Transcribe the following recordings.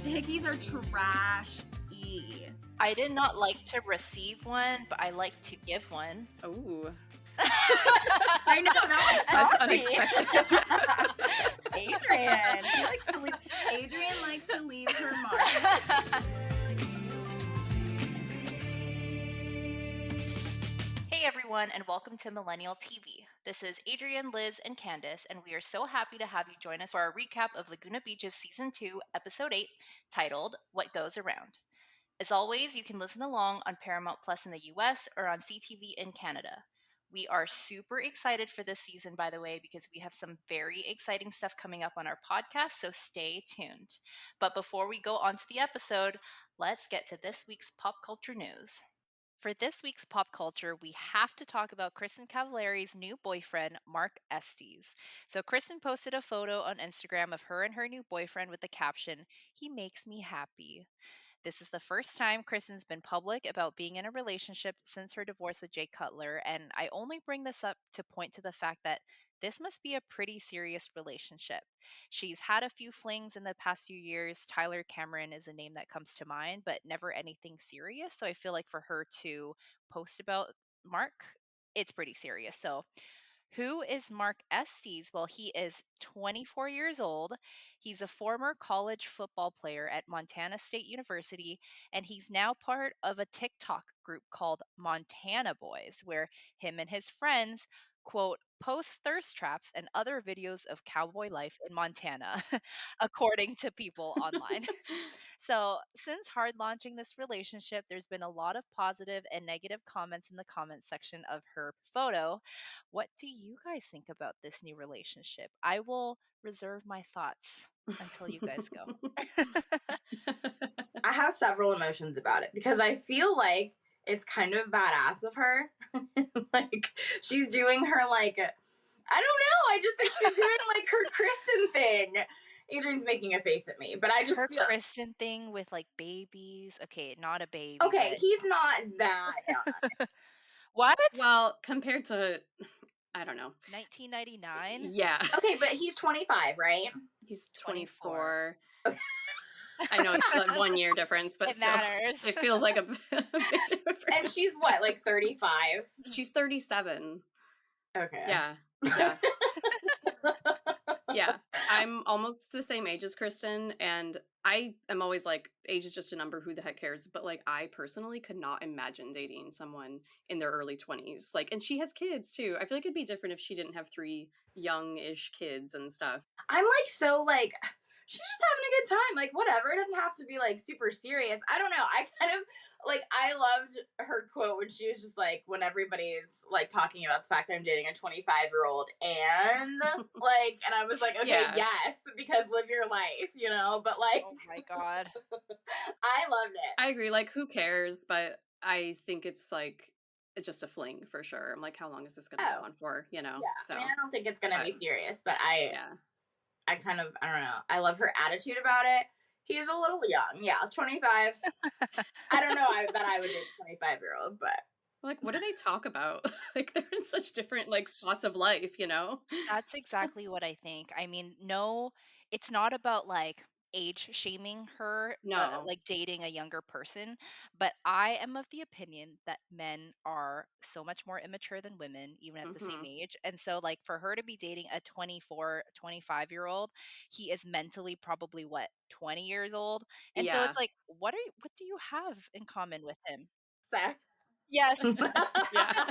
Hickeys are trash-y. I did not like to receive one, but I like to give one. Ooh. I know, that was That's unexpected. Adrian likes to leave her mark. Hey everyone, and welcome to Millennial TV. This is Adrian, Liz, and Candace, and we are so happy to have you join us for our recap of Laguna Beach's Season 2, Episode 8, titled What Goes Around. As always, you can listen along on Paramount Plus in the US or on CTV in Canada. We are super excited for this season, by the way, because we have some very exciting stuff coming up on our podcast, so stay tuned. But before we go on to the episode, let's get to this week's pop culture news. For this week's pop culture, we have to talk about Kristin Cavallari's new boyfriend, Mark Estes. So Kristin posted a photo on Instagram of her and her new boyfriend with the caption, "He makes me happy." This is the first time Kristin's been public about being in a relationship since her divorce with Jay Cutler, and I only bring this up to point to the fact that this must be a pretty serious relationship. She's had a few flings in the past few years. Tyler Cameron is a name that comes to mind, but never anything serious. So I feel like for her to post about Mark, it's pretty serious. So who is Mark Estes? Well, he is 24 years old. He's a former college football player at Montana State University, and he's now part of a TikTok group called Montana Boys, where him and his friends, quote, post thirst traps and other videos of cowboy life in Montana, according to people online. So, since hard launching this relationship, there's been a lot of positive and negative comments in the comments section of her photo. What do you guys think about this new relationship? I will reserve my thoughts until you guys go. I have several emotions about it because I feel like it's kind of badass of her. Like, she's doing her, like, I don't know. I just think she's doing, like, her Kristen thing. Adrian's making a face at me, but I just her feel... Kristen thing with like babies. Okay, not a baby. Okay, but... he's not that young. What? Well, compared to, I don't know. 1999? Yeah. Okay, but he's 25, right? He's 24. Okay. I know it's like 1 year difference, but it matters. It feels like a big difference. And she's what, like 35? She's 37. Okay. Yeah. Yeah. I'm almost the same age as Kristen, and I am always like, age is just a number, who the heck cares? But like, I personally could not imagine dating someone in their early 20s. Like, and she has kids too. I feel like it'd be different if she didn't have 3 young-ish kids and stuff. I'm like, so like, she's just having a good time. Like, whatever. It doesn't have to be like super serious. I don't know. I kind of like, I loved her quote when she was just like, when everybody's like talking about the fact that I'm dating a 25-year-old and like, and I was like, okay, Yeah. yes, because live your life, you know, but like, Oh my God. I loved it. I agree. Like, who cares? But I think it's like, it's just a fling for sure. I'm like, how long is this going to go on for? You know? Yeah. So, I mean, I don't think it's going to be serious, but I kind of, I don't know. I love her attitude about it. He's a little young. Yeah, 25. I don't know that I would date a 25-year-old, but. Like, what do they talk about? Like, they're in such different, like, spots of life, you know? That's exactly what I think. I mean, no, it's not about like age shaming her, No. like dating a younger person, but I am of the opinion that men are so much more immature than women, even at the same age. And so, like, for her to be dating a 24, 25-year-old, he is mentally probably what, 20 years old. And so it's like, what do you have in common with him? Sex. Yes. Yeah.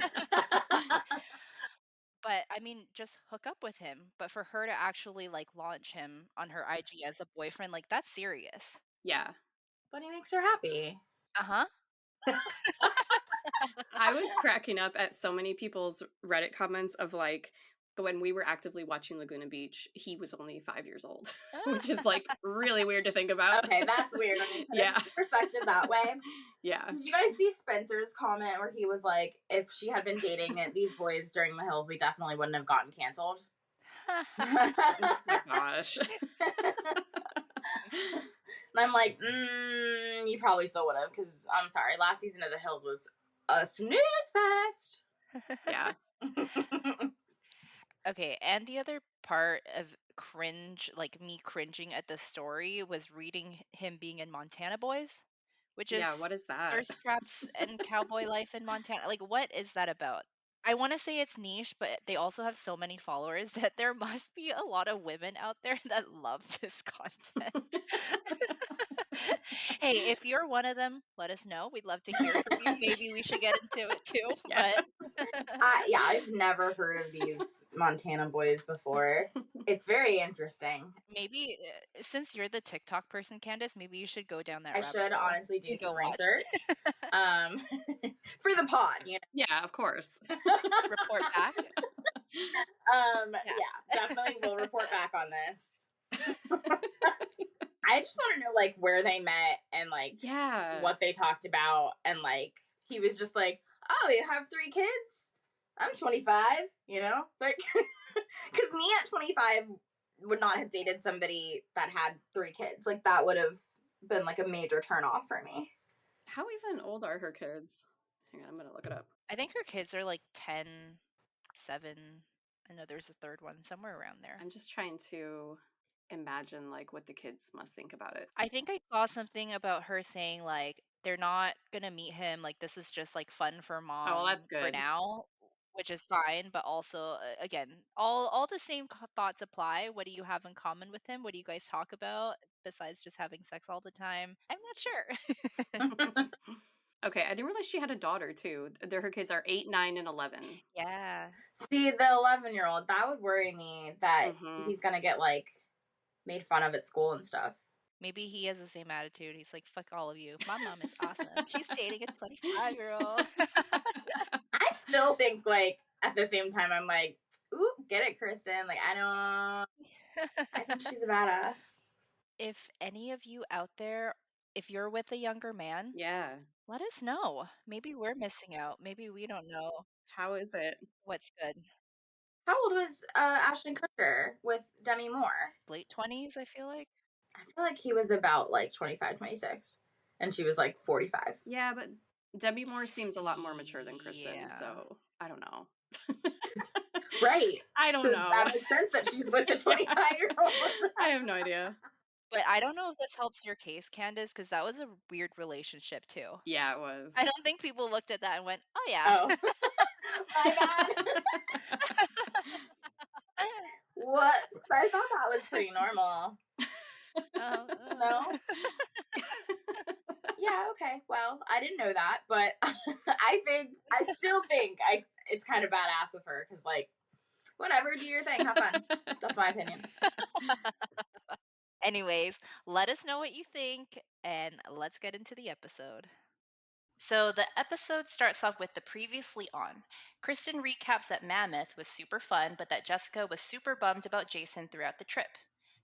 But I mean, just hook up with him. But for her to actually like launch him on her IG as a boyfriend, like, that's serious. Yeah. But he makes her happy. Uh-huh. I was cracking up at so many people's Reddit comments of like, when we were actively watching Laguna Beach, he was only 5 years old, which is like really weird to think about. Okay, that's weird. I mean, Yeah. Perspective that way. Yeah. Did you guys see Spencer's comment where he was like, if she had been dating these boys during the hills, we definitely wouldn't have gotten canceled? Oh my gosh. And I'm like, you probably still would have, because I'm sorry, last season of The Hills was a snooze fest. Yeah. Okay, and the other part of cringe, like me cringing at the story, was reading him being in Montana Boys, which is Yeah, what is that? thirst traps and cowboy life in Montana. Like, what is that about? I want to say it's niche, but they also have so many followers that there must be a lot of women out there that love this content. Hey, if you're one of them, let us know. We'd love to hear from you. Maybe we should get into it too. Yeah. But Yeah, I've never heard of these Montana Boys before. It's very interesting. maybe since you're the TikTok person, Candace, maybe you should go down that I rabbit should hole honestly do and some go watch. research for the pod, you know. Yeah, of course. Report back. Yeah, definitely we'll report back on this. I just want to know like where they met and like Yeah. what they talked about, and like he was just like, "Oh, you have 3 kids? I'm 25, you know?" Like cuz me at 25 would not have dated somebody that had 3 kids. Like that would have been like a major turnoff for me. How even old are her kids? Hang on, I'm going to look it up. I think her kids are like 10, 7. I know there's a third one somewhere around there. I'm just trying to imagine like what the kids must think about it. I think I saw something about her saying like they're not gonna meet him. Like this is just like fun for mom Oh, well, that's for good. now, which is fine. But also, again, all the same thoughts apply. What do you have in common with him? What do you guys talk about besides just having sex all the time? I'm not sure. Okay, I didn't realize she had a daughter too. Her kids are 8, 9, and 11. Yeah. See, the 11-year-old, that would worry me that he's going to get like made fun of at school and stuff. Maybe he has the same attitude. He's like, fuck all of you. My mom is awesome. She's dating a 25-year-old. I still think, like, at the same time, I'm like, ooh, get it, Kristen. Like, I think she's a badass. If any of you out there, if you're with a younger man, Yeah. let us know. Maybe we're missing out. Maybe we don't know How is it? what's good. How old was Ashton Kutcher with Demi Moore? Late 20s, I feel like. I feel like he was about, like, 25, 26. And she was, like, 45. Yeah, but Demi Moore seems a lot more mature than Kristen, Yeah. so I don't know. Right. I don't So know. that makes sense that she's with the 25-year-old. I have no idea. But I don't know if this helps your case, Candace, because that was a weird relationship too. Yeah, it was. I don't think people looked at that and went, "Oh yeah." Oh. My bad. Whoops. I thought that was pretty normal. No? Yeah, okay. Well, I didn't know that, but I still think it's kind of badass of her, because, like, whatever, do your thing, have fun. That's my opinion. Anyways, let us know what you think, and let's get into the episode. So the episode starts off with the previously on. Kristen recaps that Mammoth was super fun, but that Jessica was super bummed about Jason throughout the trip.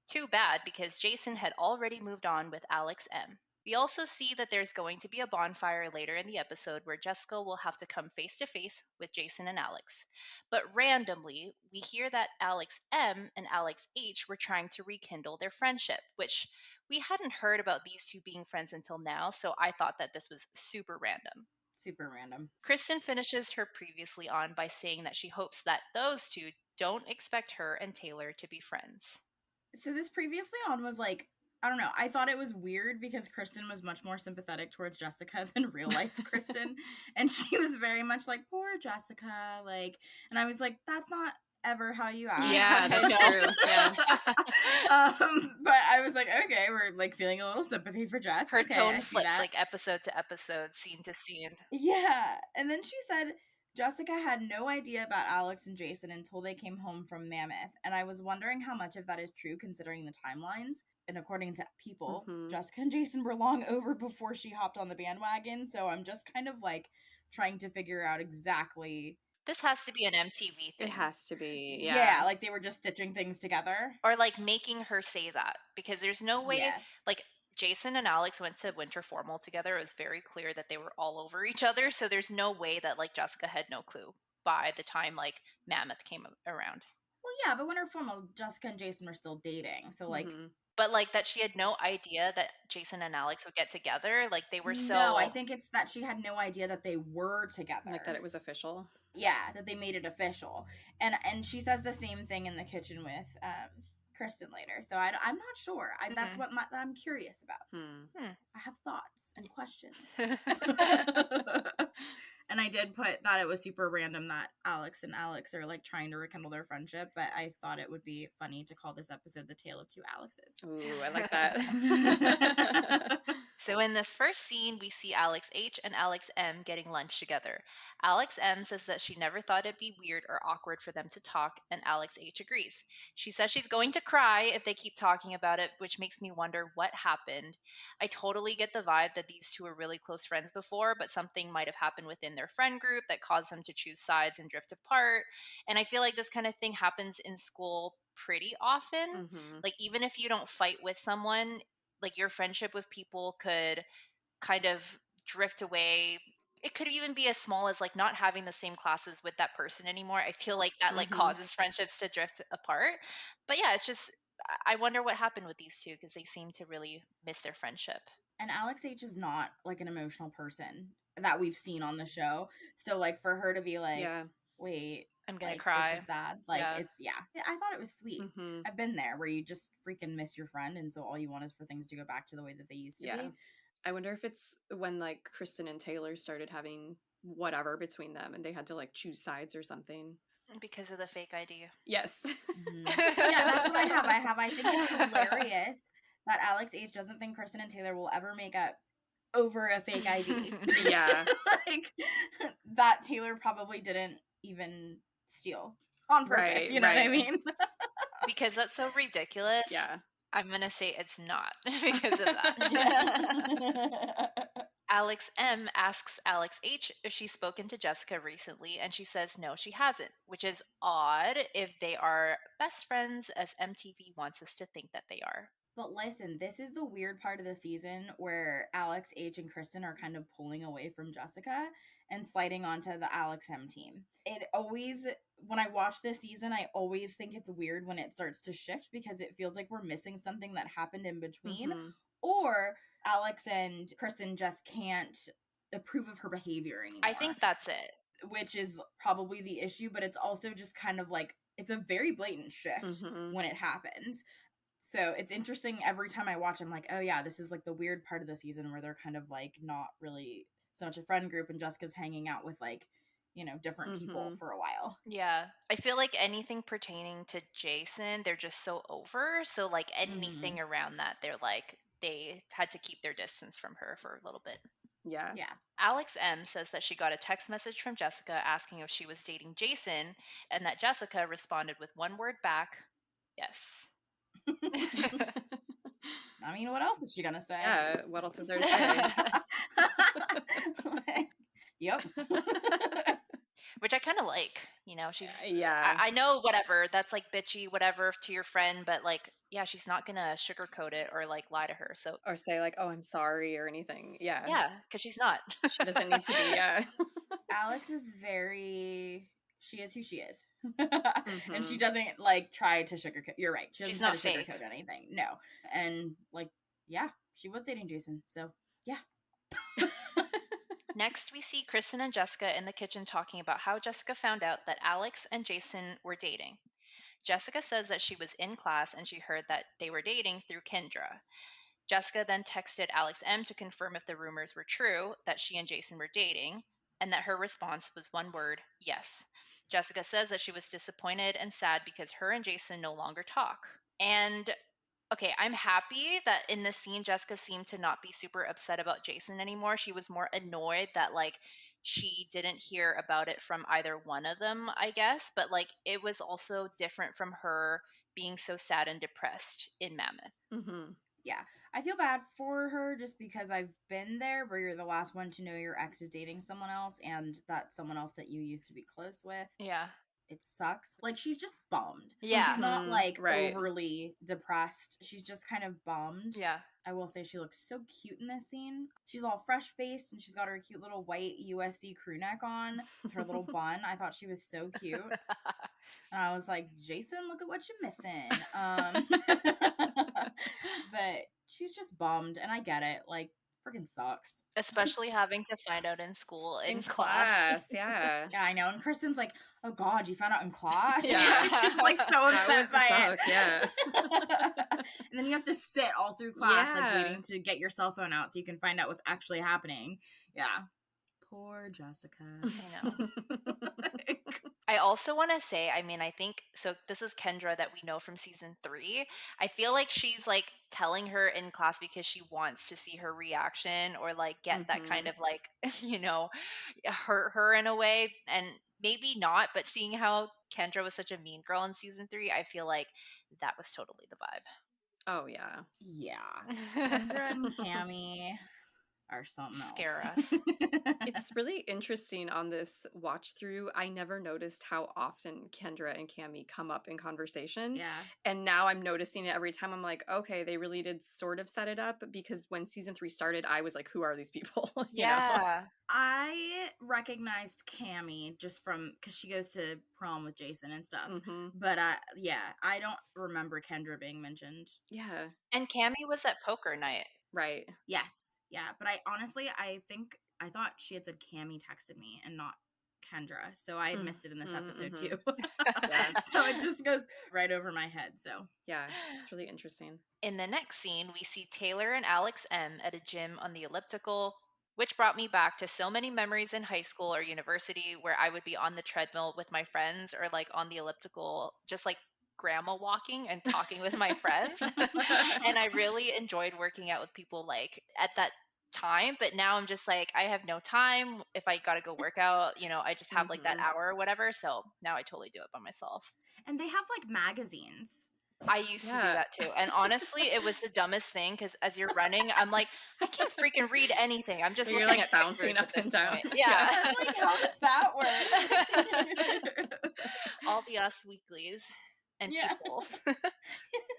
Too bad, because Jason had already moved on with Alex M. We also see that there's going to be a bonfire later in the episode where Jessica will have to come face to face with Jason and Alex. But randomly, we hear that Alex M and Alex H were trying to rekindle their friendship, which we hadn't heard about these two being friends until now, so I thought that this was super random. Super random. Kristen finishes her previously on by saying that she hopes that those two don't expect her and Taylor to be friends. So this previously on was like, I don't know. I thought it was weird because Kristen was much more sympathetic towards Jessica than real life Kristen. And she was very much like, poor Jessica. Like, and I was like, that's not ever how you act. Yeah, that's true. Yeah. But I was like, okay, we're like feeling a little sympathy for Jess. Her Okay, tone I see flips that. like episode to episode, scene to scene. Yeah. And then she said Jessica had no idea about Alex and Jason until they came home from Mammoth. And I was wondering how much of that is true considering the timelines. And according to people, Jessica and Jason were long over before she hopped on the bandwagon. So I'm just kind of like trying to figure out exactly. This has to be an MTV thing. It has to be. Yeah, like they were just stitching things together. Or like making her say that. Because there's no way, Yeah. like Jason and Alex went to winter formal together. It was very clear that they were all over each other. So there's no way that like Jessica had no clue by the time like Mammoth came around. Well, yeah, but winter formal, Jessica and Jason were still dating. So like. But like that she had no idea that Jason and Alex would get together. Like they were so. No, I think it's that she had no idea that they were together. Like that it was official. Yeah, that they made it official. And she says the same thing in the kitchen with Kristen later, so I'm not sure. That's what I'm curious about. I have thoughts and questions. And I did put that it was super random that Alex and Alex are like trying to rekindle their friendship, but I thought it would be funny to call this episode The Tale of Two Alexes. Ooh, I like that. So in this first scene, we see Alex H and Alex M getting lunch together. Alex M says that she never thought it'd be weird or awkward for them to talk, and Alex H agrees. She says she's going to cry if they keep talking about it, which makes me wonder what happened. I totally get the vibe that these two were really close friends before, but something might have happened within their friend group that caused them to choose sides and drift apart. And I feel like this kind of thing happens in school pretty often. Like, even if you don't fight with someone, like your friendship with people could kind of drift away. It could even be as small as like not having the same classes with that person anymore. I feel like that like causes friendships to drift apart. But yeah, it's just, I wonder what happened with these two because they seem to really miss their friendship. And Alex H is not like an emotional person that we've seen on the show. So like for her to be like, wait, I'm gonna like, cry. This is sad. Like it's I thought it was sweet. I've been there where you just freaking miss your friend, and so all you want is for things to go back to the way that they used to be. I wonder if it's when like Kristen and Taylor started having whatever between them, and they had to like choose sides or something because of the fake ID. Yes. Yeah, that's what I have. I think it's hilarious that Alex H doesn't think Kristen and Taylor will ever make up over a fake ID. Yeah. Like that Taylor probably didn't even steal on purpose, you know what I mean? Because that's so ridiculous. Yeah. I'm going to say it's not because of that. Alex M asks Alex H if she's spoken to Jessica recently, and she says no, she hasn't, which is odd if they are best friends as MTV wants us to think that they are. But listen, this is the weird part of the season where Alex H and Kristen are kind of pulling away from Jessica and sliding onto the Alex M team. It always, when I watch this season, I always think it's weird when it starts to shift because it feels like we're missing something that happened in between, or Alex and Kristen just can't approve of her behavior anymore. I think that's it. Which is probably the issue, but it's also just kind of like, it's a very blatant shift when it happens. So it's interesting every time I watch, I'm like, oh yeah, this is like the weird part of the season where they're kind of like not really so much a friend group and Jessica's hanging out with like, you know, different people for a while. Yeah. I feel like anything pertaining to Jason, they're just so over. So like anything around that, they're like, they had to keep their distance from her for a little bit. Yeah. Alex M says that she got a text message from Jessica asking if she was dating Jason, and that Jessica responded with one word back, yes. I mean, what else is she gonna say? Yeah, what else is there to say? Yep. Which I kind of like, you know, she's, yeah. I know whatever, that's like bitchy, whatever to your friend, but like, yeah, she's not gonna sugarcoat it or like lie to her. So, or say like, oh, I'm sorry or anything. Yeah. Yeah, because she's not. She doesn't need to be, yeah. Alex is she is who she is. And she doesn't like try to sugarcoat. You're right. She doesn't try to sugarcoat anything. No. And like, yeah, she was dating Jason. So yeah. Next, we see Kristen and Jessica in the kitchen talking about how Jessica found out that Alex and Jason were dating. Jessica says that she was in class and she heard that they were dating through Kendra. Jessica then texted Alex M to confirm if the rumors were true, that she and Jason were dating, and that her response was one word, yes. Jessica says that she was disappointed and sad because her and Jason no longer talk. And okay, I'm happy that in this scene, Jessica seemed to not be super upset about Jason anymore. She was more annoyed that like she didn't hear about it from either one of them, I guess. But like it was also different from her being so sad and depressed in Mammoth. Yeah, I feel bad for her just because I've been there where you're the last one to know your ex is dating someone else and that's someone else that you used to be close with. Yeah. It sucks. Like, she's just bummed. Yeah. She's not, like, overly depressed. She's just kind of bummed. Yeah. I will say she looks so cute in this scene. She's all fresh-faced, and she's got her cute little white USC crew neck on with her little bun. I thought she was so cute. And I was like, Jason, look at what you're missing. But she's just bummed, and I get it. Like, Freaking sucks. Especially having to find out in school, in class. Yeah. Yeah, I know. And Kristen's like, oh God, you found out in class? Yeah. She's like so upset by suck. it. Yeah. And then you have to sit all through class, like waiting to get your cell phone out so you can find out what's actually happening. Yeah. Poor Jessica. I know. I also want to say, I mean, I think, so this is Kendra that we know from season 3. I feel like she's like telling her in class because she wants to see her reaction or like get that kind of like, you know, hurt her in a way. And maybe not, but seeing how Kendra was such a mean girl in season 3, I feel like that was totally the vibe. Oh, yeah. Yeah. Kendra and Cammie are something else. Scare us. It's really interesting on this watch through. I never noticed how often Kendra and Cammie come up in conversation. Yeah. And now I'm noticing it every time. I'm like, okay, they really did sort of set it up, because when season 3 started, I was like, who are these people? You know? I recognized Cammie just from, because she goes to prom with Jason and stuff. But yeah, I don't remember Kendra being mentioned. Yeah. And Cammie was at poker night. Right. Yes. Yeah, but I thought she had said Cammie texted me and not Kendra, so I had missed it in this episode too. So it just goes right over my head. So yeah, it's really interesting. In the next scene, we see Taylor and Alex M at a gym on the elliptical, which brought me back to so many memories in high school or university where I would be on the treadmill with my friends or like on the elliptical, just like grandma walking and talking with my friends. And I really enjoyed working out with people like at that time, but now I'm just like, I have no time. If I gotta go work out, you know, I just have like that hour or whatever. So now I totally do it by myself. And they have like magazines. I used to do that too. And honestly, it was the dumbest thing because as you're running, I'm like, I can't freaking read anything. I'm just you're looking like at bouncing up and down. Yeah. I'm like, how does that work? All the Us Weeklies and people.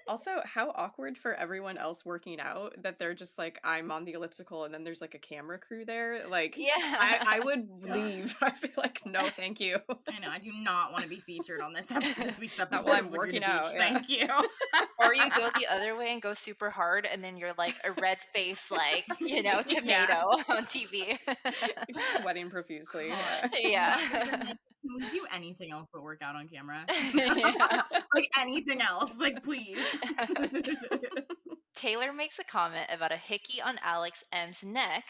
Also, how awkward for everyone else working out that they're just like, I'm on the elliptical and then there's like a camera crew there. Like, I would leave. I'd be like, no, thank you. I know. I do not want to be featured on this week's episode. Not while I'm working out. Thank you. Or you go the other way and go super hard and then you're like a red face, like, you know, tomato on TV. Sweating profusely. Can we do anything else but work out on camera? Like anything else, like please. Taylor makes a comment about a hickey on Alex M's neck.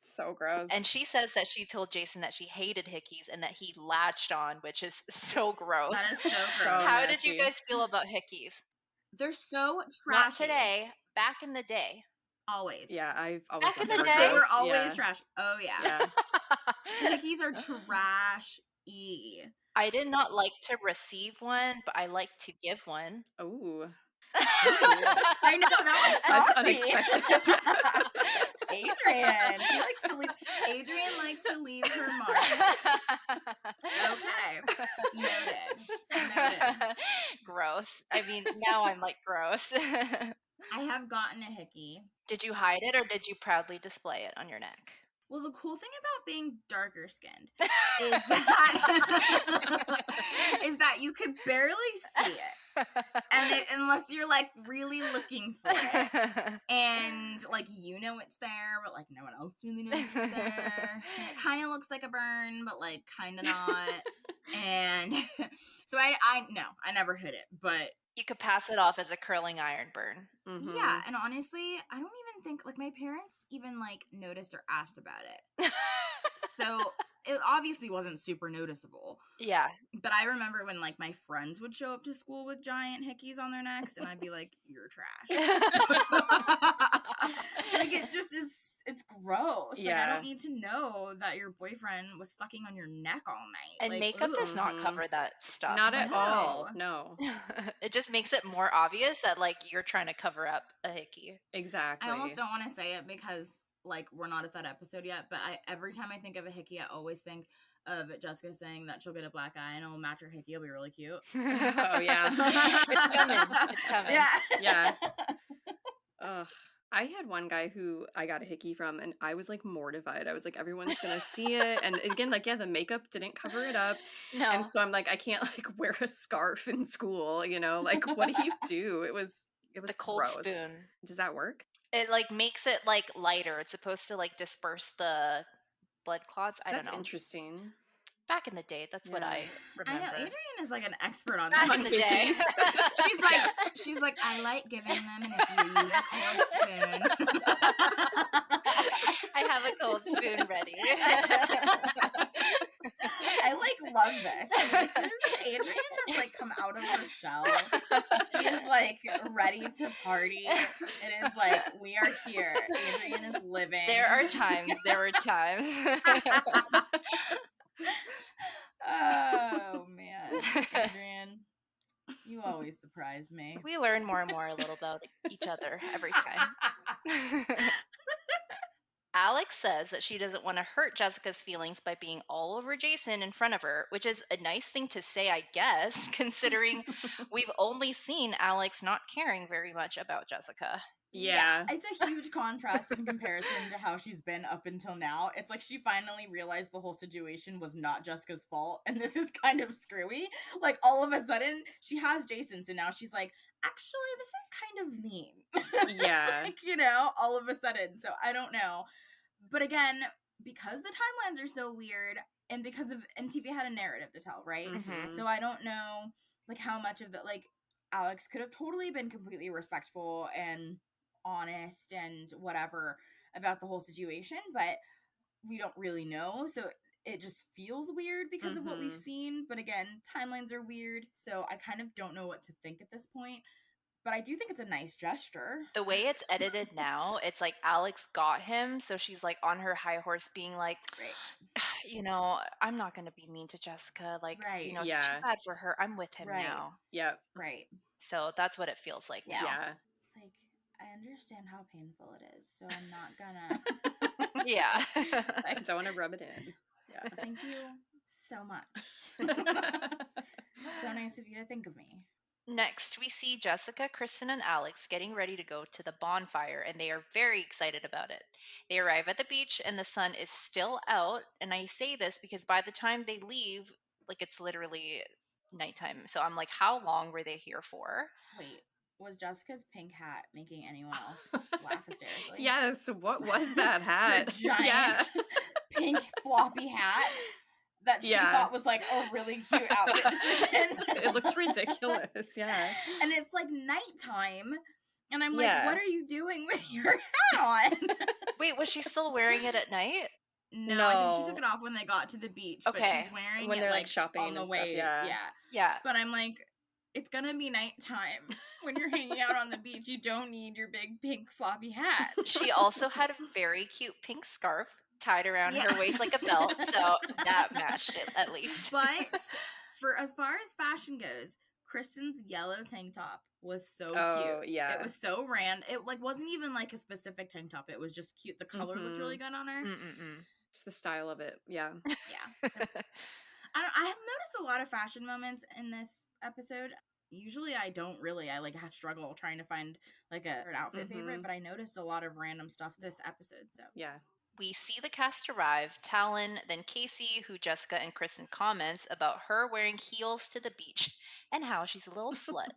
So gross. And she says that she told Jason that she hated hickeys and that he latched on, which is so gross. That is so gross. How did you guys feel about hickeys? They're so trashy. Not today, back in the day. Always. Yeah, I've always back in the day. They were always trash. Oh yeah. Hickeys are trashy. I did not like to receive one, but I like to give one. Ooh. I know, that's unexpected. Adrian. Adrian likes to leave her mark. Okay. Noted. Gross. I mean, now I'm like gross. I have gotten a hickey. Did you hide it or did you proudly display it on your neck? Well, the cool thing about being darker skinned is that you could barely see it. And unless you're like really looking for it. And like you know it's there, but like no one else really knows it's there. And it kind of looks like a burn, but like kind of not. And so I never hid it, but you could pass it off as a curling iron burn. Mm-hmm. Yeah, and honestly, I don't even think, like, my parents even, like, noticed or asked about it. So, it obviously wasn't super noticeable. Yeah. But I remember when, like, my friends would show up to school with giant hickeys on their necks, and I'd be like, you're trash. Like, it just is, it's gross. Yeah. Like, I don't need to know that your boyfriend was sucking on your neck all night. And like, makeup does not cover that stuff. Not at all. No. It just makes it more obvious that, like, you're trying to cover up a hickey. Exactly. I almost don't want to say it because, like, we're not at that episode yet, but every time I think of a hickey, I always think of Jessica saying that she'll get a black eye and it'll match her hickey. It'll be really cute. Oh, yeah. It's coming. It's coming. Yeah. Ugh. I had one guy who I got a hickey from, and I was, like, mortified. I was like, everyone's gonna see it. And again, like, yeah, the makeup didn't cover it up. No. And so I'm like, I can't, like, wear a scarf in school, you know? Like, what do you do? It was the cold gross. spoon. Does that work? It like makes it like lighter. It's supposed to like disperse the blood clots. I don't That's know. interesting. Back in the day, that's what I remember. I know Adrienne is like an expert on Back in the day. she's like, I like giving them, and if you use a cold spoon. I have a cold spoon ready. I like love this. Like, Adrienne has like come out of her shell. She is like ready to party. It is like, we are here. Adrienne is living. There are times. Oh man, Adrienne, you always surprise me. We learn more and more a little about each other every time. Alex says that she doesn't want to hurt Jessica's feelings by being all over Jason in front of her, which is a nice thing to say, I guess, considering we've only seen Alex not caring very much about Jessica. Yeah. It's a huge contrast in comparison to how she's been up until now. It's like she finally realized the whole situation was not Jessica's fault, and this is kind of screwy. Like, all of a sudden, she has Jason, so now she's like, actually, this is kind of mean. Yeah. Like, you know, all of a sudden. So, I don't know. But again, because the timelines are so weird, and because of MTV had a narrative to tell, right? Mm-hmm. So, I don't know, like, how much of that, like, Alex could have totally been completely respectful and honest and whatever about the whole situation, but we don't really know, so it just feels weird because of what we've seen. But again, timelines are weird, so I kind of don't know what to think at this point, but I do think it's a nice gesture. The way it's edited now, it's like Alex got him, so she's like on her high horse being like, right. You know, I'm not going to be mean to Jessica, like, right. You know, it's too bad for her. I'm with him right. now. Yep. Right. So that's what it feels like now. Yeah. It's like, I understand how painful it is, so I'm not gonna. Yeah. I don't want to rub it in. Yeah. Thank you so much. So nice of you to think of me. Next, we see Jessica, Kristen, and Alex getting ready to go to the bonfire, and they are very excited about it. They arrive at the beach, and the sun is still out. And I say this because by the time they leave, like, it's literally nighttime. So I'm like, how long were they here for? Wait, was Jessica's pink hat making anyone else laugh hysterically? Yes, what was that hat? The giant pink floppy hat that she thought was like a really cute outfit decision. It looks ridiculous, yeah. And it's like nighttime, and I'm like, what are you doing with your hat on? Wait, was she still wearing it at night? No, I think she took it off when they got to the beach. Okay. But she's wearing when it they're like shopping on the and way. Stuff, yeah. But I'm like, it's gonna be nighttime when you're hanging out on the beach. You don't need your big pink floppy hat. She also had a very cute pink scarf tied around her waist like a belt, so that matched it at least. But for as far as fashion goes, Kristen's yellow tank top was so cute. Yeah. It was so random. It like wasn't even like a specific tank top. It was just cute. The color looked really good on her. Just the style of it. Yeah. Yeah. I have noticed a lot of fashion moments in this episode. Usually I don't really. I like struggle trying to find like an outfit favorite, but I noticed a lot of random stuff this episode. So yeah. We see the cast arrive, Talon, then Casey, who Jessica and Kristen comments about her wearing heels to the beach and how she's a little slut.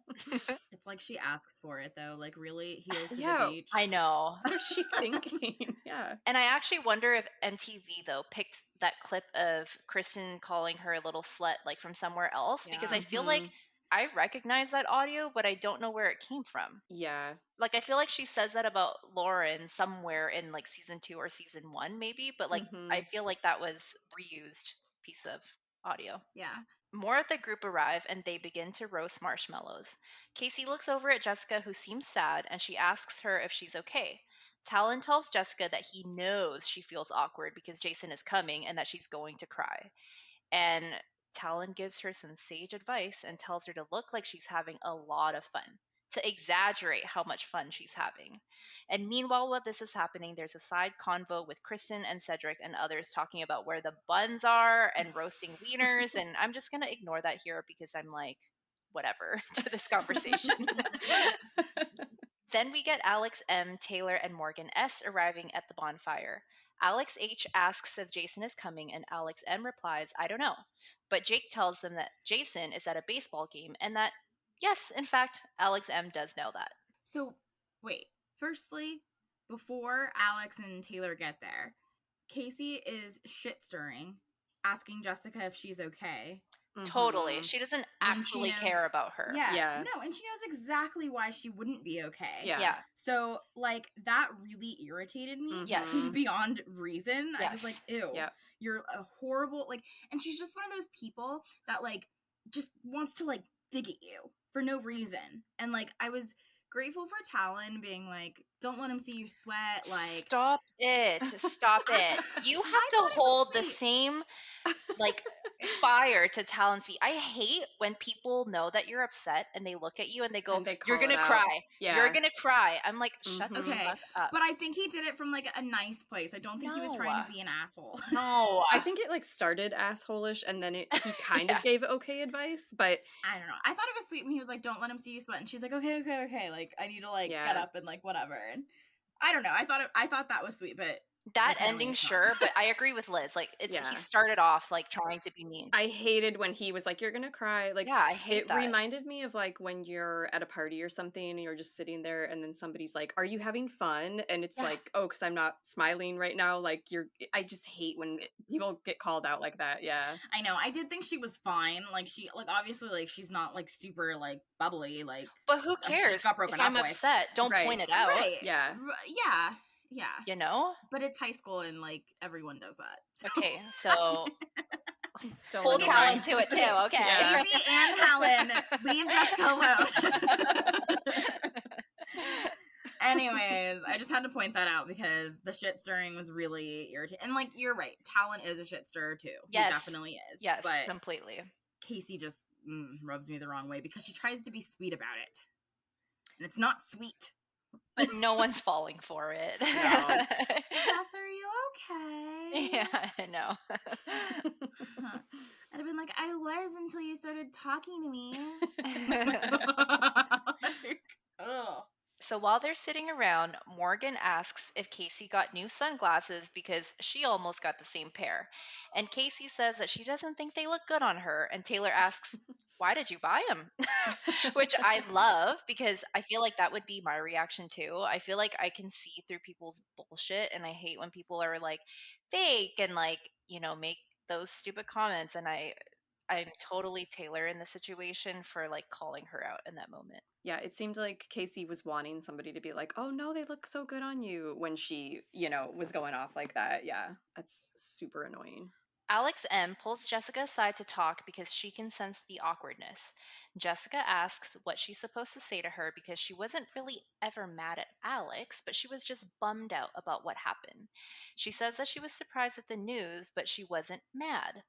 It's like she asks for it, though. Like, really? Heels to the beach? I know. What is she thinking? Yeah. And I actually wonder if MTV, though, picked that clip of Kristen calling her a little slut, like, from somewhere else. Because I feel like I recognize that audio, but I don't know where it came from. Yeah. Like, I feel like she says that about Lauren somewhere in, like, season 2 or season 1, maybe. But, like, I feel like that was reused piece of audio. Yeah. More of the group arrive, and they begin to roast marshmallows. Casey looks over at Jessica, who seems sad, and she asks her if she's okay. Talon tells Jessica that he knows she feels awkward because Jason is coming and that she's going to cry. And Talon gives her some sage advice and tells her to look like she's having a lot of fun, to exaggerate how much fun she's having. And meanwhile, while this is happening, there's a side convo with Kristen and Cedric and others talking about where the buns are and roasting wieners. And I'm just going to ignore that here because I'm like, whatever to this conversation. Then we get Alex M, Taylor, and Morgan S arriving at the bonfire. Alex H asks if Jason is coming, and Alex M replies, I don't know. But Jake tells them that Jason is at a baseball game and that, yes, in fact, Alex M does know that. So, wait. Firstly, before Alex and Taylor get there, Casey is shit stirring, asking Jessica if she's okay. Totally. She doesn't actually care about her. Yeah. No, and she knows exactly why she wouldn't be okay. Yeah. So, like, that really irritated me. Yes. Beyond reason. Yes. I was like, ew. Yep. You're a horrible, like, and she's just one of those people that, like, just wants to, like, dig at you for no reason. And, like, I was grateful for Talon being like, don't let him see you sweat. Like, stop it. You have to hold the same, like, fire to Talon's feet. I hate when people know that you're upset and they look at you and they go, you're gonna cry. You're gonna cry. I'm like, shut the fuck up. But I think he did it from, like, a nice place. I don't think he was trying to be an asshole. No. I think it, like, started asshole-ish and then he kind of gave okay advice, but I don't know. I thought it was sweet when he was like, don't let him see you sweat. And she's like, okay. Like, I need to, like, get up and, like, whatever. And I don't know. I thought that was sweet, but that ending, sure, but I agree with Liz. Like, he started off, like, trying to be mean. I hated when he was like, you're gonna cry. Like, I hate that. It reminded me of, like, when you're at a party or something and you're just sitting there and then somebody's like, are you having fun? And it's like, oh, because I'm not smiling right now. Like, I just hate when people get called out like that. Yeah. I know. I did think she was fine. Like, she, like, obviously, like, she's not, like, super, like, bubbly. Like, but who cares? If I'm upset, don't point it out. Right. Yeah. Yeah. You know? But it's high school and, like, everyone does that. So. Okay, so still hold Helen to it, too. Okay. Yeah. Casey and Helen, leave Jessica alone. Anyways, I just had to point that out because the shit stirring was really irritating. And, like, you're right. Talon is a shit stirrer, too. Yes. He definitely is. Yes, but completely. Casey just rubs me the wrong way because she tries to be sweet about it. And it's not sweet. But no one's falling for it. No. Jess, are you okay? Yeah, I know. I'd have been like, I was until you started talking to me. Ugh. So while they're sitting around, Morgan asks if Casey got new sunglasses because she almost got the same pair. And Casey says that she doesn't think they look good on her. And Taylor asks, why did you buy them? Which I love because I feel like that would be my reaction too. I feel like I can see through people's bullshit and I hate when people are like fake and like, you know, make those stupid comments. And I'm totally Taylor in the situation for like calling her out in that moment. Yeah, it seemed like Casey was wanting somebody to be like, oh no, they look so good on you when she, you know, was going off like that. Yeah, that's super annoying. Alex M pulls Jessica aside to talk because she can sense the awkwardness. Jessica asks what she's supposed to say to her because she wasn't really ever mad at Alex, but she was just bummed out about what happened. She says that she was surprised at the news, but she wasn't mad.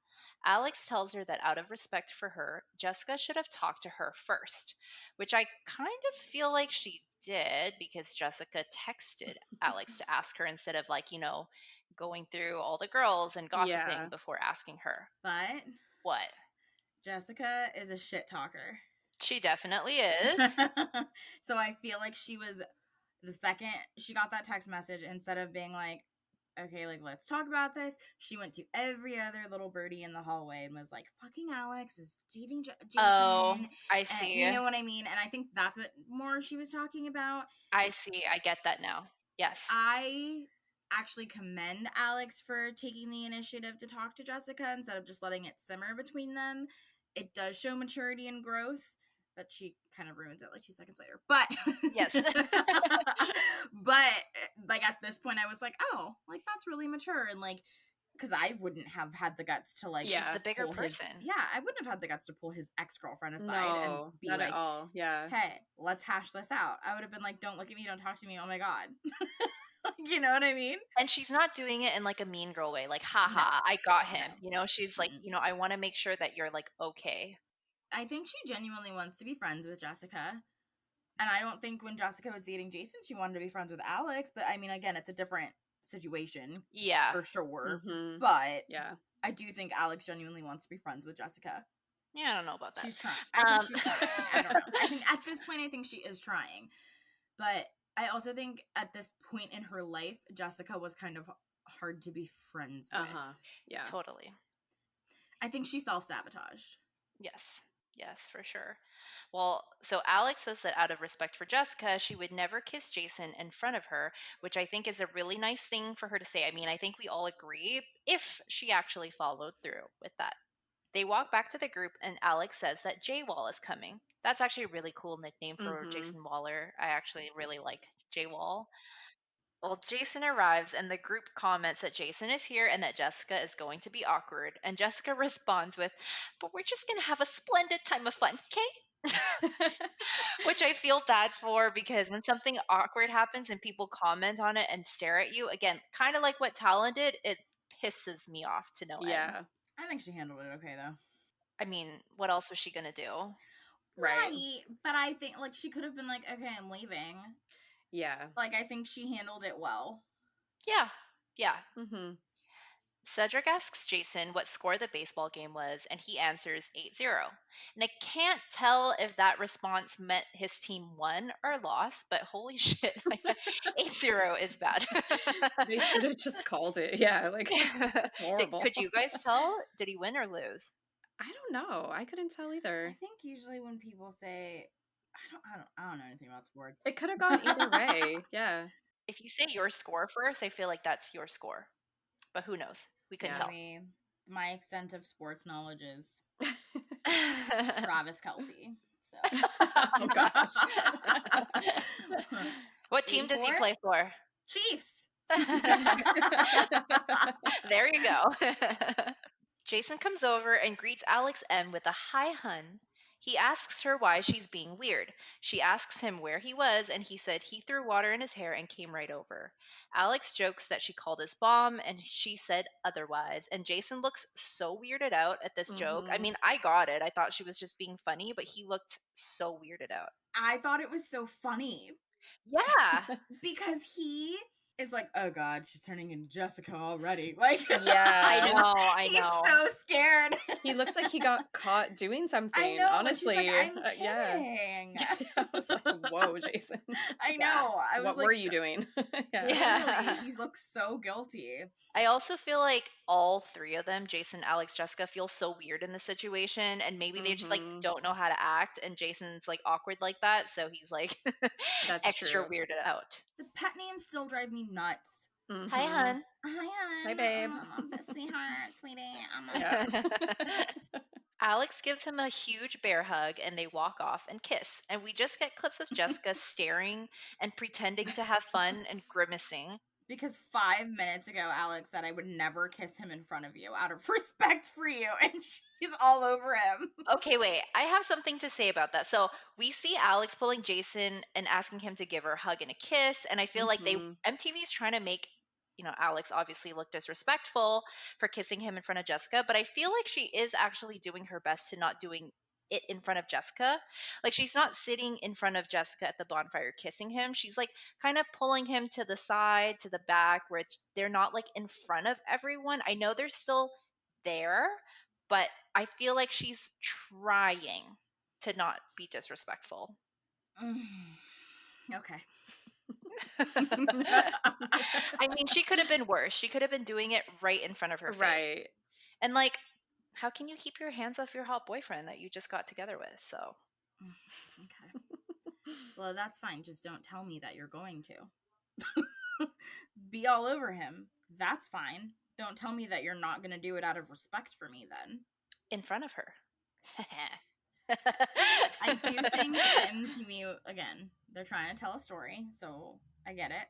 Alex tells her that out of respect for her, Jessica should have talked to her first, which I kind of feel like she did because Jessica texted Alex to ask her instead of like, you know, going through all the girls and gossiping before asking her. But what? Jessica is a shit talker. She definitely is. So I feel like she was, the second she got that text message, instead of being like, okay, like, let's talk about this, she went to every other little birdie in the hallway and was like, fucking Alex is dating Jason. Oh, I see. And you know what I mean? And I think that's what more she was talking about. I see. I get that now. Yes. I actually commend Alex for taking the initiative to talk to Jessica instead of just letting it simmer between them. It does show maturity and growth, but she kind of ruins it like 2 seconds later. But yes. But like at this point I was like, oh, like that's really mature. And like, because I wouldn't have had the guts to like, she's the bigger person. I wouldn't have had the guts to pull his ex-girlfriend aside and be not like, at all. Yeah, hey, let's hash this out. I would have been like, don't look at me, don't talk to me, oh my god. You know what I mean? And she's not doing it in like a mean girl way, like haha, I got him. You know, she's like, you know, I want to make sure that you're like okay. I think she genuinely wants to be friends with Jessica. And I don't think when Jessica was dating Jason, she wanted to be friends with Alex. But I mean, again, it's a different situation. Yeah. For sure. Mm-hmm. But yeah, I do think Alex genuinely wants to be friends with Jessica. Yeah, I don't know about that. She's trying. I think she's trying. I don't know. I think at this point, I think she is trying. But I also think at this point in her life, Jessica was kind of hard to be friends with. Yeah. Totally. I think she self-sabotaged. Yes. Yes, for sure. Well, so Alex says that out of respect for Jessica, she would never kiss Jason in front of her, which I think is a really nice thing for her to say. I mean, I think we all agree if she actually followed through with that. They walk back to the group, and Alex says that Jay Wall is coming. That's actually a really cool nickname for Jason Waller. I actually really like Jay Wall. Well, Jason arrives, and the group comments that Jason is here and that Jessica is going to be awkward. And Jessica responds with, "But we're just going to have a splendid time of fun, okay?" Which I feel bad for, because when something awkward happens and people comment on it and stare at you, again, kind of like what Talon did, it pisses me off to no end. I think she handled it okay, though. I mean, what else was she going to do? Right. But I think, like, she could have been like, okay, I'm leaving. Yeah. Like, I think she handled it well. Yeah. Yeah. Cedric asks Jason what score the baseball game was, and he answers 8-0. And I can't tell if that response meant his team won or lost, but holy shit, 8-0 is bad. They should have just called it. Yeah, like, horrible. Could you guys tell? Did he win or lose? I don't know. I couldn't tell either. I think usually when people say, I don't know anything about sports. It could have gone either way. Yeah. If you say your score first, I feel like that's your score. But who knows? We couldn't tell. My extent of sports knowledge is Travis Kelce. So. Oh gosh. What team does he play for? Chiefs. There you go. Jason comes over and greets Alex M with a "Hi, hun." He asks her why she's being weird. She asks him where he was, and he said he threw water in his hair and came right over. Alex jokes that she called his bomb, and she said otherwise. And Jason looks so weirded out at this joke. I mean, I got it. I thought she was just being funny, but he looked so weirded out. I thought it was so funny. Yeah. Because he is like, oh God, she's turning into Jessica already. Like, yeah, I know. He's so scared. He looks like he got caught doing something. I know. Honestly, like, I'm kidding. I was like, whoa, Jason. I know. I was what like, were you doing? Yeah. He looks so guilty. I also feel like all three of them, Jason, Alex, Jessica, feel so weird in the situation, and maybe they just like don't know how to act, and Jason's like awkward like that, so he's like extra weirded out. The pet names still drive me nuts. Hi, hun. Hi, hun. Hi, babe. Sweetheart, sweetie. Alex gives him a huge bear hug, and they walk off and kiss. And we just get clips of Jessica staring and pretending to have fun and grimacing. Because 5 minutes ago, Alex said I would never kiss him in front of you out of respect for you, and she's all over him. Okay, wait. I have something to say about that. So we see Alex pulling Jason and asking him to give her a hug and a kiss, and I feel like MTV's trying to make, Alex obviously look disrespectful for kissing him in front of Jessica, but I feel like she is actually doing her best to not doing it in front of Jessica. Like, she's not sitting in front of Jessica at the bonfire kissing him. She's like kind of pulling him to the side, to the back, where they're not like in front of everyone. I know they're still there, but I feel like she's trying to not be disrespectful. Okay. I mean, she could have been worse. She could have been doing it right in front of her face. Right. And like, how can you keep your hands off your hot boyfriend that you just got together with? So. Okay. Well, that's fine. Just don't tell me that you're going to. Be all over him. That's fine. Don't tell me that you're not going to do it out of respect for me then. In front of her. I do think MTV, again, they're trying to tell a story, so I get it.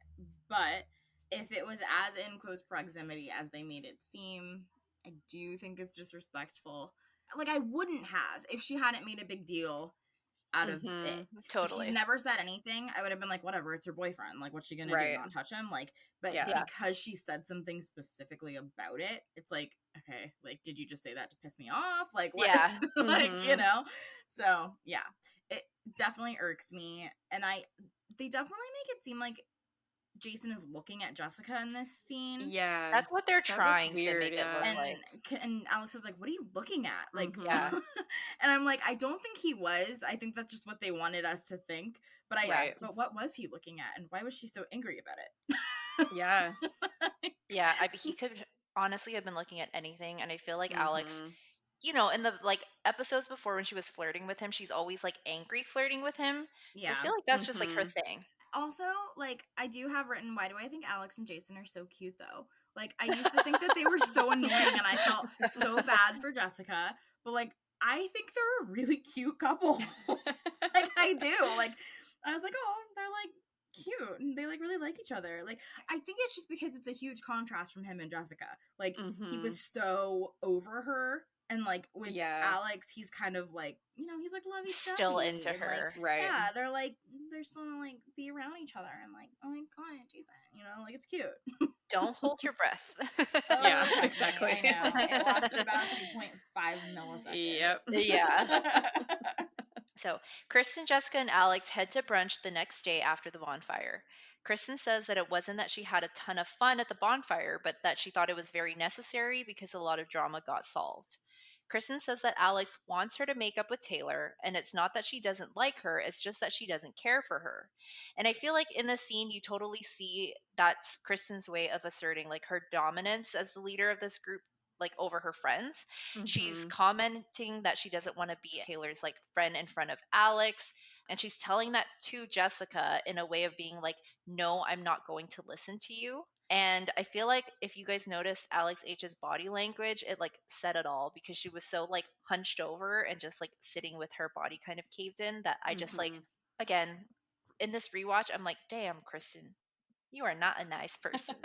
But if it was as in close proximity as they made it seem, I do think it's disrespectful. Like, I wouldn't have if she hadn't made a big deal out of it. Totally. If she never said anything, I would have been like, whatever, it's her boyfriend. Like, what's she gonna do? Not touch him? Like, but because she said something specifically about it, it's like, okay, like, did you just say that to piss me off? Like, what? Yeah. Like, So, yeah. It definitely irks me. And they definitely make it seem like Jason is looking at Jessica in this scene. Yeah. That's what they're trying to make it look like. And Alex is like, what are you looking at? Like, yeah. And I'm like, I don't think he was. I think that's just what they wanted us to think. But but what was he looking at? And why was she so angry about it? Yeah. Yeah, he could honestly have been looking at anything. And I feel like Alex, in the, like, episodes before when she was flirting with him, she's always like angry flirting with him. Yeah. So I feel like that's just like her thing. Also, like, I do have written, why do I think Alex and Jason are so cute, though? Like, I used to think that they were so annoying, and I felt so bad for Jessica. But, like, I think they're a really cute couple. Like, I do. Like, I was like, oh, they're, like, cute. And they, like, really like each other. Like, I think it's just because it's a huge contrast from him and Jessica. Like, he was so over her. And, like, with Alex, he's kind of, like, you know, he's, like, lovey-dovey. Still into her. Like, right. Yeah, they're, like, they're still gonna, like, be around each other. And, like, oh my god, Jason. You know, like, it's cute. Don't hold your breath. Yeah, exactly. I know. It lasted about 2.5 milliseconds. Yep. Yeah. So, Kristen, Jessica, and Alex head to brunch the next day after the bonfire. Kristen says that it wasn't that she had a ton of fun at the bonfire, but that she thought it was very necessary because a lot of drama got solved. Kristen says that Alex wants her to make up with Taylor, and it's not that she doesn't like her, it's just that she doesn't care for her. And I feel like in this scene, you totally see that's Kristen's way of asserting like her dominance as the leader of this group, like over her friends. She's commenting that she doesn't want to be Taylor's like friend in front of Alex, and she's telling that to Jessica in a way of being like, no, I'm not going to listen to you. And I feel like if you guys noticed Alex H's body language, it like said it all, because she was so like hunched over and just like sitting with her body kind of caved in that I just like, again, in this rewatch, I'm like, damn, Kristen, you are not a nice person.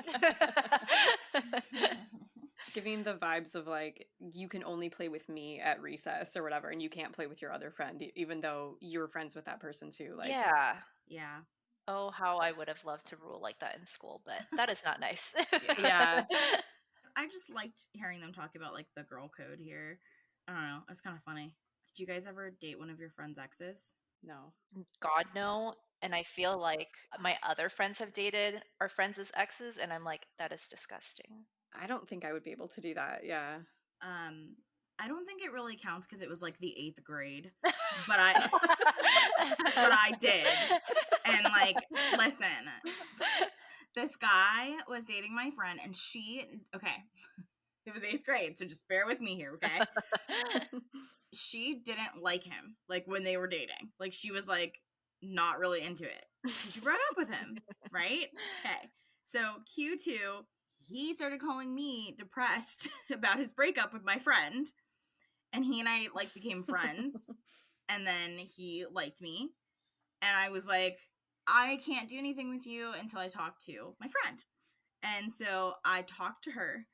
It's giving the vibes of like, you can only play with me at recess or whatever, and you can't play with your other friend, even though you're friends with that person too. Like, yeah. Oh, how I would have loved to rule like that in school, but that is not nice. Yeah. I just liked hearing them talk about like the girl code here. I don't know. It's kind of funny. Did you guys ever date one of your friends' exes? No. God, no. And I feel like my other friends have dated our friends as exes, and I'm like, that is disgusting. I don't think I would be able to do that. Yeah. I don't think it really counts because it was like the 8th grade, but I did. And like, listen, this guy was dating my friend, and it was 8th grade, so just bear with me here, okay? She didn't like him, like, when they were dating. Like, she was, like, not really into it. So she broke up with him, right? Okay. So Q2, he started calling me depressed about his breakup with my friend, and he and I, like, became friends, and then he liked me, and I was like, I can't do anything with you until I talk to my friend. And so I talked to her,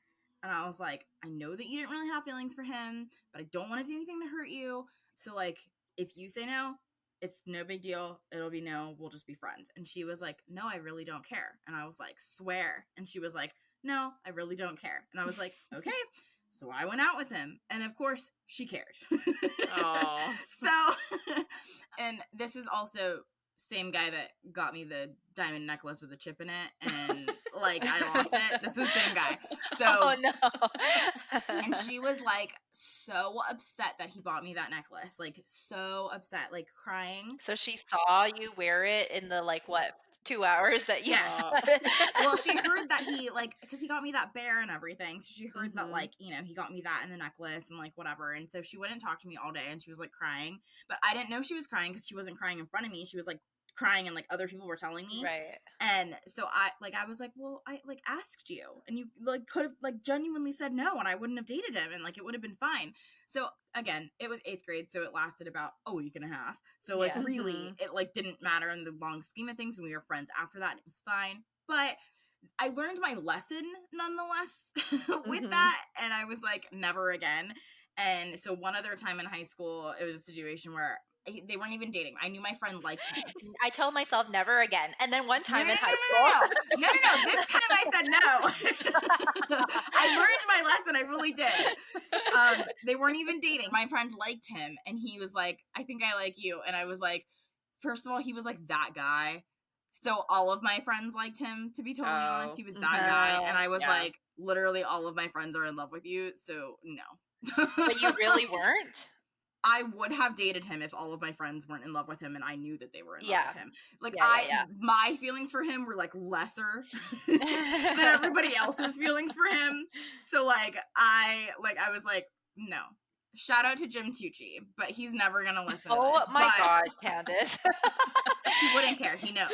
and I was like, I know that you didn't really have feelings for him, but I don't want to do anything to hurt you. So, like, if you say no, it's no big deal. It'll be no. We'll just be friends. And she was like, no, I really don't care. And I was like, swear. And she was like, no, I really don't care. And I was like, okay. So I went out with him. And of course, she cared. Aww. So, and this is also same guy that got me the diamond necklace with a chip in it, and like I lost it. This is the same guy. So, oh no. And she was like so upset that he bought me that necklace, like so upset, like crying. So she saw you wear it in the like what 2 hours that you Well, she heard that he like, because he got me that bear and everything, so she heard that like, you know, he got me that and the necklace and like whatever. And so she wouldn't talk to me all day, and she was like crying, but I didn't know she was crying because she wasn't crying in front of me. She was like crying, and like other people were telling me, right? And so I was like, well, I like asked you, and you like could have like genuinely said no, and I wouldn't have dated him, and like it would have been fine. So again, it was 8th grade, so it lasted about a week and a half. So like really, it like didn't matter in the long scheme of things, and we were friends after that, and it was fine. But I learned my lesson nonetheless with that, and I was like, never again. And so one other time in high school, it was a situation where they weren't even dating. I knew my friend liked him. I told myself never again. And then one time in high school. No. This time I said no. I learned my lesson. I really did. They weren't even dating. My friend liked him, and he was like, I think I like you. And I was like, first of all, he was like that guy. So all of my friends liked him, to be totally honest. He was that guy. And I was like, literally all of my friends are in love with you. So no. But you really weren't? I would have dated him if all of my friends weren't in love with him and I knew that they were in love with him. Like my feelings for him were like lesser than everybody else's feelings for him. So like I was like, no. Shout out to Jim Tucci, but he's never gonna listen to Oh this. my God, Candace. He wouldn't care. He knows.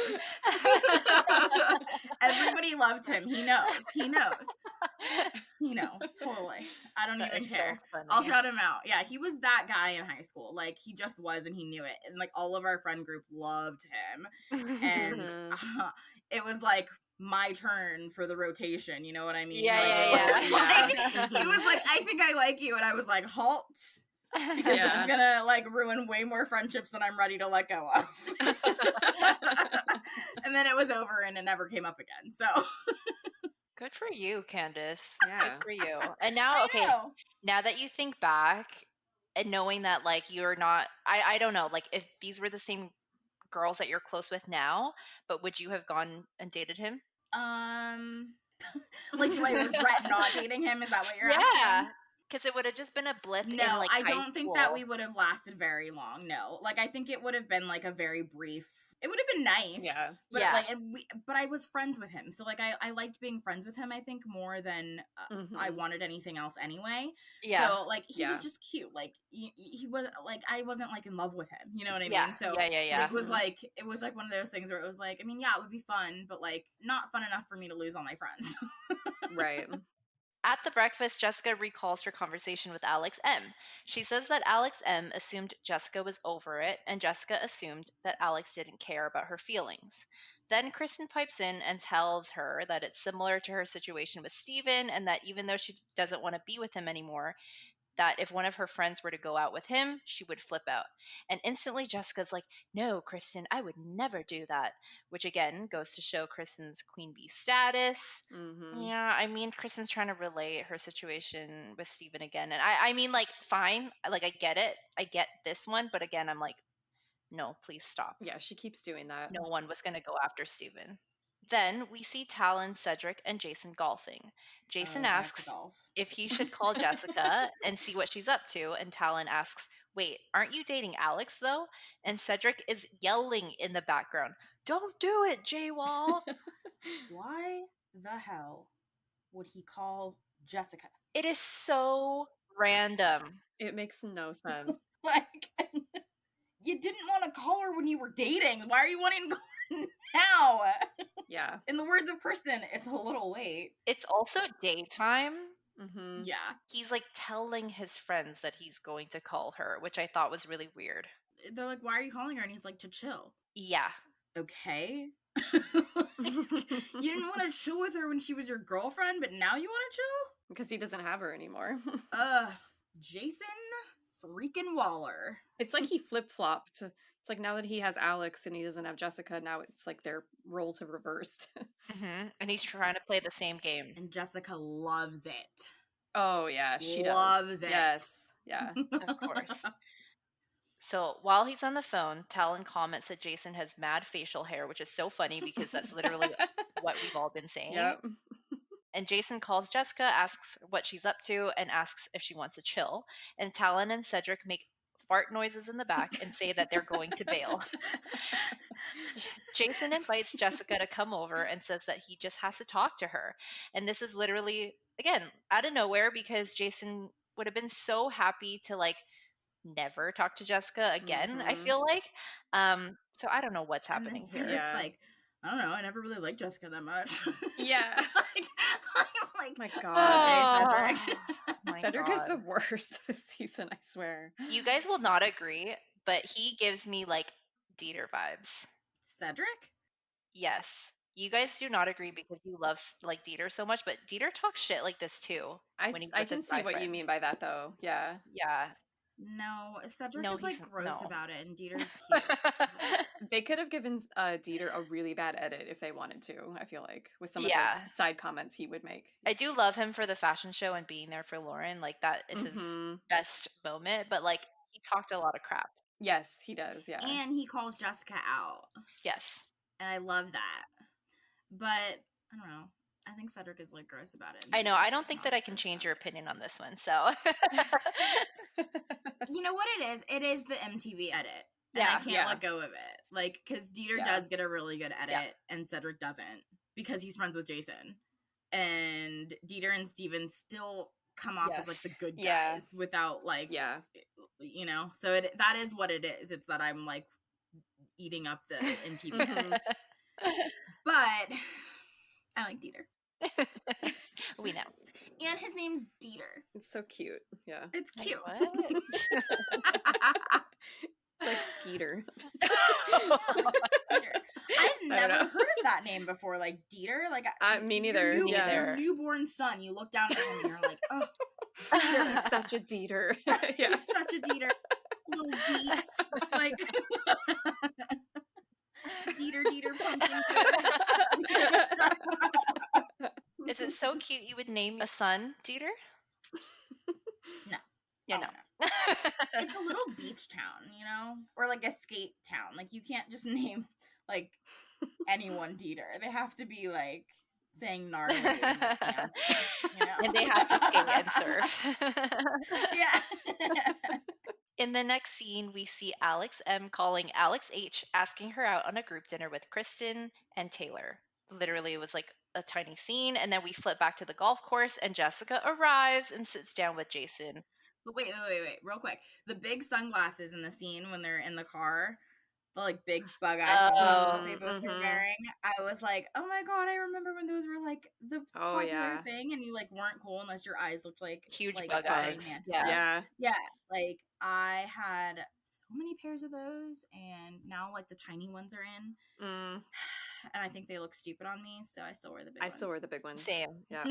Everybody loved him. He knows. He knows. He knows. Totally. I don't even care. So funny. I'll shout him out. Yeah, he was that guy in high school. Like, he just was, and he knew it. And, like, all of our friend group loved him. And it was, like, my turn for the rotation. You know what I mean? Yeah, like, yeah. He was like, I think I like you. And I was like, halt. Because this is gonna, like, ruin way more friendships than I'm ready to let go of. And then it was over and it never came up again. So Good for you, Candace. Yeah. Good for you. And now, okay, now that you think back and knowing that, like, you're not, I don't know, like, if these were the same girls that you're close with now, but would you have gone and dated him? Like, do I regret not dating him? Is that what you're asking? Yeah. Because it would have just been a blip in, like, I high don't think school. that we would have lasted very long. No. Like, I think it would have been, like, a very brief... It would have been nice. Yeah. But, like, but I was friends with him. So, like, I liked being friends with him, I think, more than I wanted anything else anyway. Yeah. So, like, he was just cute. Like, he was, like, I wasn't, like, in love with him. You know what I Yeah. mean? So, Yeah. it was, like, one of those things where it was, like, I mean, yeah, it would be fun, but, like, not fun enough for me to lose all my friends. Right. At the breakfast, Jessica recalls her conversation with Alex M. She says that Alex M assumed Jessica was over it, and Jessica assumed that Alex didn't care about her feelings. Then Kristen pipes in and tells her that it's similar to her situation with Steven, and that even though she doesn't want to be with him anymore, that if one of her friends were to go out with him, she would flip out. And instantly Jessica's like, no, Kristen, I would never do that. Which again goes to show Kristen's queen bee status. Yeah, I mean, Kristen's trying to relate her situation with Steven again. And I mean, like, fine. Like, I get it. I get this one. But again, I'm like, no, please stop. Yeah, she keeps doing that. No one was going to go after Steven. Then we see Talon, Cedric, and Jason golfing. Jason asks if he should call Jessica and see what she's up to, and Talon asks, wait, aren't you dating Alex, though? And Cedric is yelling in the background, don't do it, J-Wall! Why the hell would he call Jessica? It is so random. It makes no sense. Like, you didn't want to call her when you were dating. Why are you wanting to call her now? Yeah. In the words of Kristen, it's a little late. It's also daytime. Yeah. He's, like, telling his friends that he's going to call her, which I thought was really weird. They're like, why are you calling her? And he's like, to chill. Yeah. Okay. You didn't want to chill with her when she was your girlfriend, but now you want to chill? Because he doesn't have her anymore. Jason freaking Waller. It's like he flip-flopped. It's like now that he has Alex and he doesn't have Jessica, now it's like their roles have reversed. And he's trying to play the same game. And Jessica loves it. Oh, yeah, she loves does. it. Yes, yeah. Of course. So while he's on the phone, Talon comments that Jason has mad facial hair, which is so funny because that's literally what we've all been saying. Yep. And Jason calls Jessica, asks what she's up to, and asks if she wants to chill. And Talon and Cedric make fart noises in the back and say that they're going to bail. Jason invites Jessica to come over and says that he just has to talk to her. And this is literally, again, out of nowhere, because Jason would have been so happy to, like, never talk to Jessica again, I feel like. So I don't know what's happening and here. Cedric's like, I don't know, I never really liked Jessica that much. Yeah. I'm like, my God. Okay, Cedric. Cedric is the worst this season, I swear. You guys will not agree, but he gives me, like, Dieter vibes. Cedric? Yes. You guys do not agree because you love, like, Dieter so much, but Dieter talks shit like this too. I can see what you mean by that, though. Yeah. Yeah. No, Cedric is, like, gross about it, and Dieter's cute. They could have given Dieter a really bad edit if they wanted to, I feel like, with some of the side comments he would make. I do love him for the fashion show and being there for Lauren. Like, that is his best moment, but, like, he talked a lot of crap. Yes, he does, yeah. And he calls Jessica out. Yes. And I love that. But, I don't know. I think Cedric is, like, gross about it. I know. I don't think that I can change your opinion on this one, so. You know what it is? It is the MTV edit. And I can't let go of it. Like, because Dieter does get a really good edit, and Cedric doesn't. Because he's friends with Jason. And Dieter and Steven still come off as like the good Yeah. guys without like, Yeah. you know. So that is what it is. It's that I'm like eating up the MTV. Mhm. But I like Dieter. We know. And his name's Dieter. It's so cute. Yeah. It's Like, cute. what? Like Skeeter. Dieter. I've I never don't know. heard of that name before. Like Dieter. Like Me neither. Me neither. Your newborn son. You look down at him and you're like, oh, Dieter. He's such a Dieter. Yeah. He's such a Dieter. Little beats. Like Dieter pumpkin. Is it so cute you would name a son Dieter? No. Yeah, Oh, no. It's a little beach town, you know? Or like a skate town. Like you can't just name like anyone Dieter. They have to be like saying gnarly and amped, you know? And they have to skate and surf. Yeah. In the next scene, we see Alex M calling Alex H, asking her out on a group dinner with Kristen and Taylor. Literally, it was like a tiny scene, and then we flip back to the golf course, and Jessica arrives and sits down with Jason. But wait, real quick. The big sunglasses in the scene when they're in the car, the like big bug eye sunglasses that they both were wearing. I was like, oh my god, I remember when those were like the popular thing, and you like weren't cool unless your eyes looked like huge like, bug eyes. Yeah. Like I had so many pairs of those, and now like the tiny ones are in. And I think they look stupid on me, so I still wear the big ones. I still wear the big ones. Same. Yeah.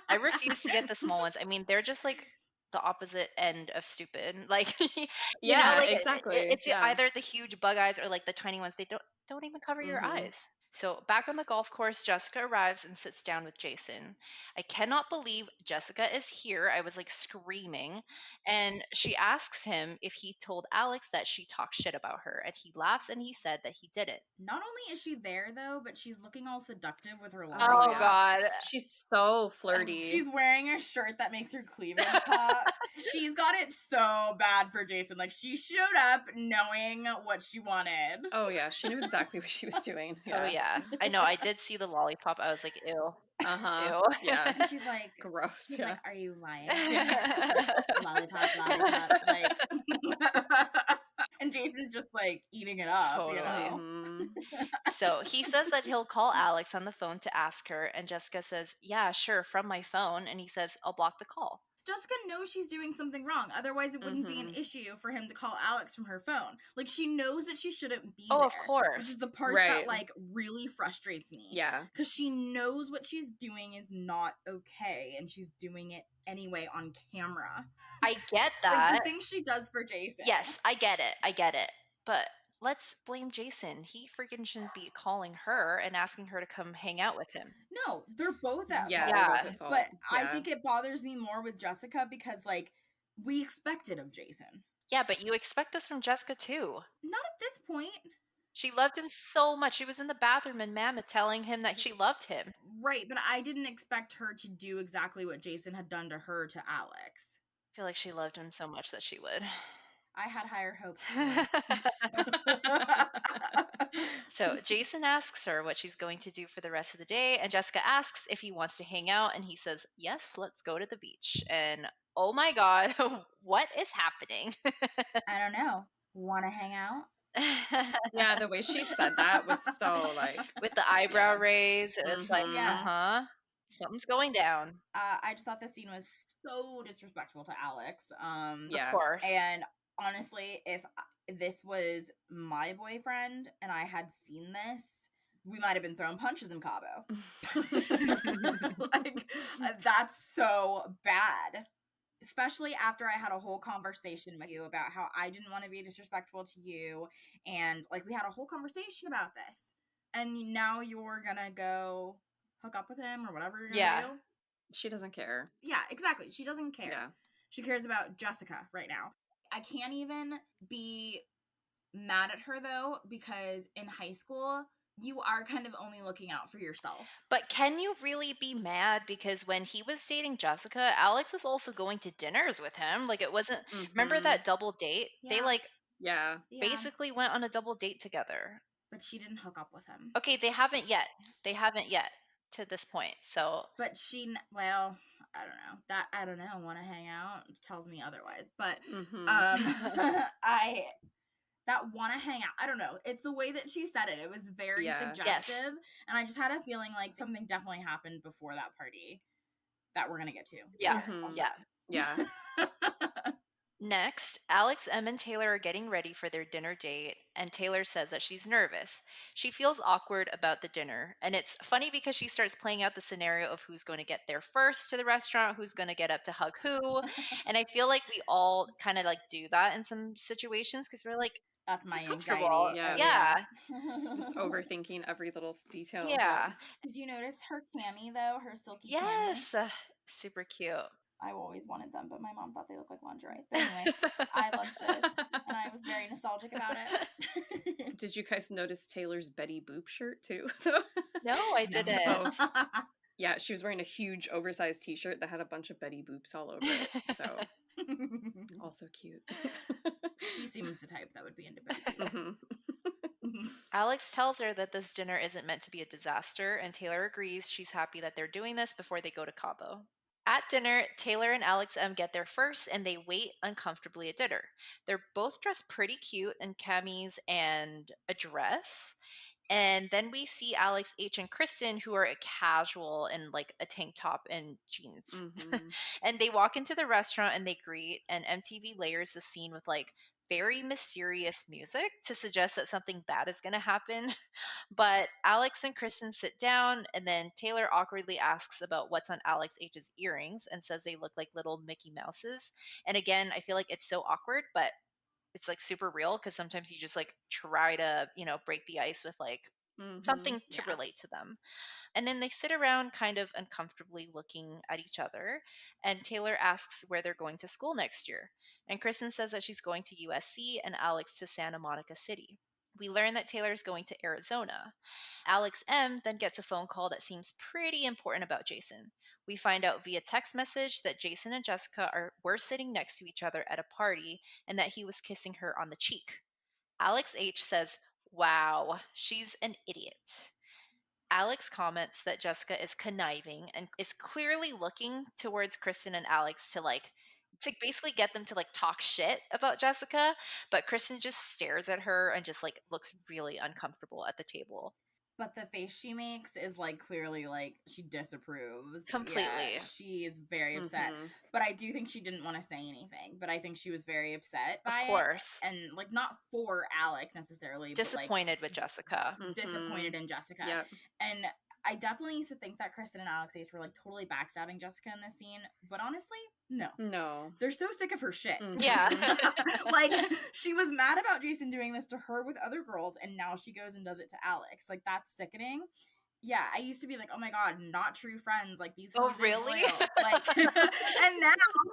I refuse to get the small ones. I mean, they're just like the opposite end of stupid. Like, you know, like exactly. It's either the huge bug eyes or like the tiny ones. They don't even cover your eyes. So back on the golf course, Jessica arrives and sits down with Jason. I cannot believe Jessica is here. I was like screaming. And she asks him if he told Alex that she talked shit about her. And he laughs and he said that he didn't. Not only is she there though, but she's looking all seductive with her Oh God. She's so flirty. She's wearing a shirt that makes her cleavage pop. She's got it so bad for Jason. Like she showed up knowing what she wanted. Oh yeah, she knew exactly what she was doing. Yeah. Oh yeah. I know. I did see the lollipop. I was like, ew. Ew. Yeah. And she's like, gross. She's yeah. like, are you lying? Lollipop. Like, and Jason's just like eating it up. Totally. You know? So he says that he'll call Alex on the phone to ask her, and Jessica says, yeah, sure, from my phone. And he says, I'll block the call. Jessica knows she's doing something wrong. Otherwise, it wouldn't be an issue for him to call Alex from her phone. Like, she knows that she shouldn't be there. Of course. Which is the part that, like, really frustrates me. Yeah. Because she knows what she's doing is not okay, and she's doing it anyway on camera. I get that. Like, the things she does for Jason. Yes, I get it. But let's blame Jason. He freaking shouldn't be calling her and asking her to come hang out with him. No, they're both at fault. Yeah. But I think it bothers me more with Jessica because, like, we expect it of Jason. Yeah, but you expect this from Jessica, too. Not at this point. She loved him so much. She was in the bathroom in Mammoth telling him that she loved him. Right, but I didn't expect her to do exactly what Jason had done to her to Alex. I feel like she loved him so much that she would. I had higher hopes. So Jason asks her what she's going to do for the rest of the day, and Jessica asks if he wants to hang out, and he says, yes, let's go to the beach. And oh my God, what is happening? I don't know. Want to hang out? Yeah, the way she said that was so like with the eyebrow raise, it was like, something's going down. I just thought this scene was so disrespectful to Alex. Yeah. Of course. And honestly, if this was my boyfriend and I had seen this, we might have been throwing punches in Cabo. Like, that's so bad. Especially after I had a whole conversation with you about how I didn't want to be disrespectful to you. And, like, we had a whole conversation about this. And now you're gonna go hook up with him or whatever you're gonna do. She doesn't care. Yeah, exactly. She doesn't care. Yeah. She cares about Jessica right now. I can't even be mad at her, though, because in high school, you are kind of only looking out for yourself. But can you really be mad? Because when he was dating Jessica, Alex was also going to dinners with him. Like, it wasn't... Remember that double date? Yeah. They, like, yeah, basically went on a double date together. But she didn't hook up with him. Okay, they haven't yet. To this point, so... But she... Well, I don't know, want to hang out tells me otherwise. But that want to hang out, I don't know. It's the way that she said it. It was very suggestive. And I just had a feeling like something definitely happened before that party that we're going to get to. Yeah. Yeah. Next, Alex, Em, and Taylor are getting ready for their dinner date, and Taylor says that she's nervous. She feels awkward about the dinner, and it's funny because she starts playing out the scenario of who's going to get there first to the restaurant, who's going to get up to hug who, and I feel like we all kind of like do that in some situations because we're like, that's my comfortable. anxiety. Yeah. Just overthinking every little detail. Yeah. Did you notice her cami though? Her silky cami? Yes. Super cute. I always wanted them, but my mom thought they looked like lingerie. But anyway, I loved this, and I was very nostalgic about it. Did you guys notice Taylor's Betty Boop shirt too? No, I didn't. Oh. Yeah, she was wearing a huge oversized t-shirt that had a bunch of Betty Boops all over it. So also cute. She seems the type that would be into Betty Boop. Alex tells her that this dinner isn't meant to be a disaster, and Taylor agrees. She's happy that they're doing this before they go to Cabo. At dinner, Taylor and Alex M get there first, and they wait uncomfortably at dinner. They're both dressed pretty cute in camis and a dress. And then we see Alex H and Kristen, who are casual in like a tank top and jeans. And they walk into the restaurant and they greet, and MTV layers the scene with like very mysterious music to suggest that something bad is going to happen. But Alex and Kristen sit down, and then Taylor awkwardly asks about what's on Alex H's earrings and says they look like little Mickey Mouses. And again, I feel like it's so awkward, but it's like super real because sometimes you just like try to, break the ice with like something to relate to them. And then they sit around kind of uncomfortably looking at each other. And Taylor asks where they're going to school next year. And Kristen says that she's going to USC and Alex to Santa Monica City. We learn that Taylor's going to Arizona. Alex M then gets a phone call that seems pretty important about Jason. We find out via text message that Jason and Jessica were sitting next to each other at a party and that he was kissing her on the cheek. Alex H says, "Wow, she's an idiot." Alex comments that Jessica is conniving and is clearly looking towards Kristen and Alex to basically get them to like talk shit about Jessica, but Kristen just stares at her and just like looks really uncomfortable at the table. But the face she makes is like clearly like she disapproves. Completely. Yeah, she is very upset. But I do think she didn't want to say anything. But I think she was very upset by it. Of course. And like not for Alex necessarily. Disappointed with Jessica. Disappointed in Jessica. Yep. And I definitely used to think that Kristen and Alex H were like totally backstabbing Jessica in this scene, but honestly, no. They're so sick of her shit. Yeah. Like she was mad about Jason doing this to her with other girls, and now she goes and does it to Alex. Like that's sickening. Yeah, I used to be like, oh my god, not true friends. Like these. Oh really? Like, and now,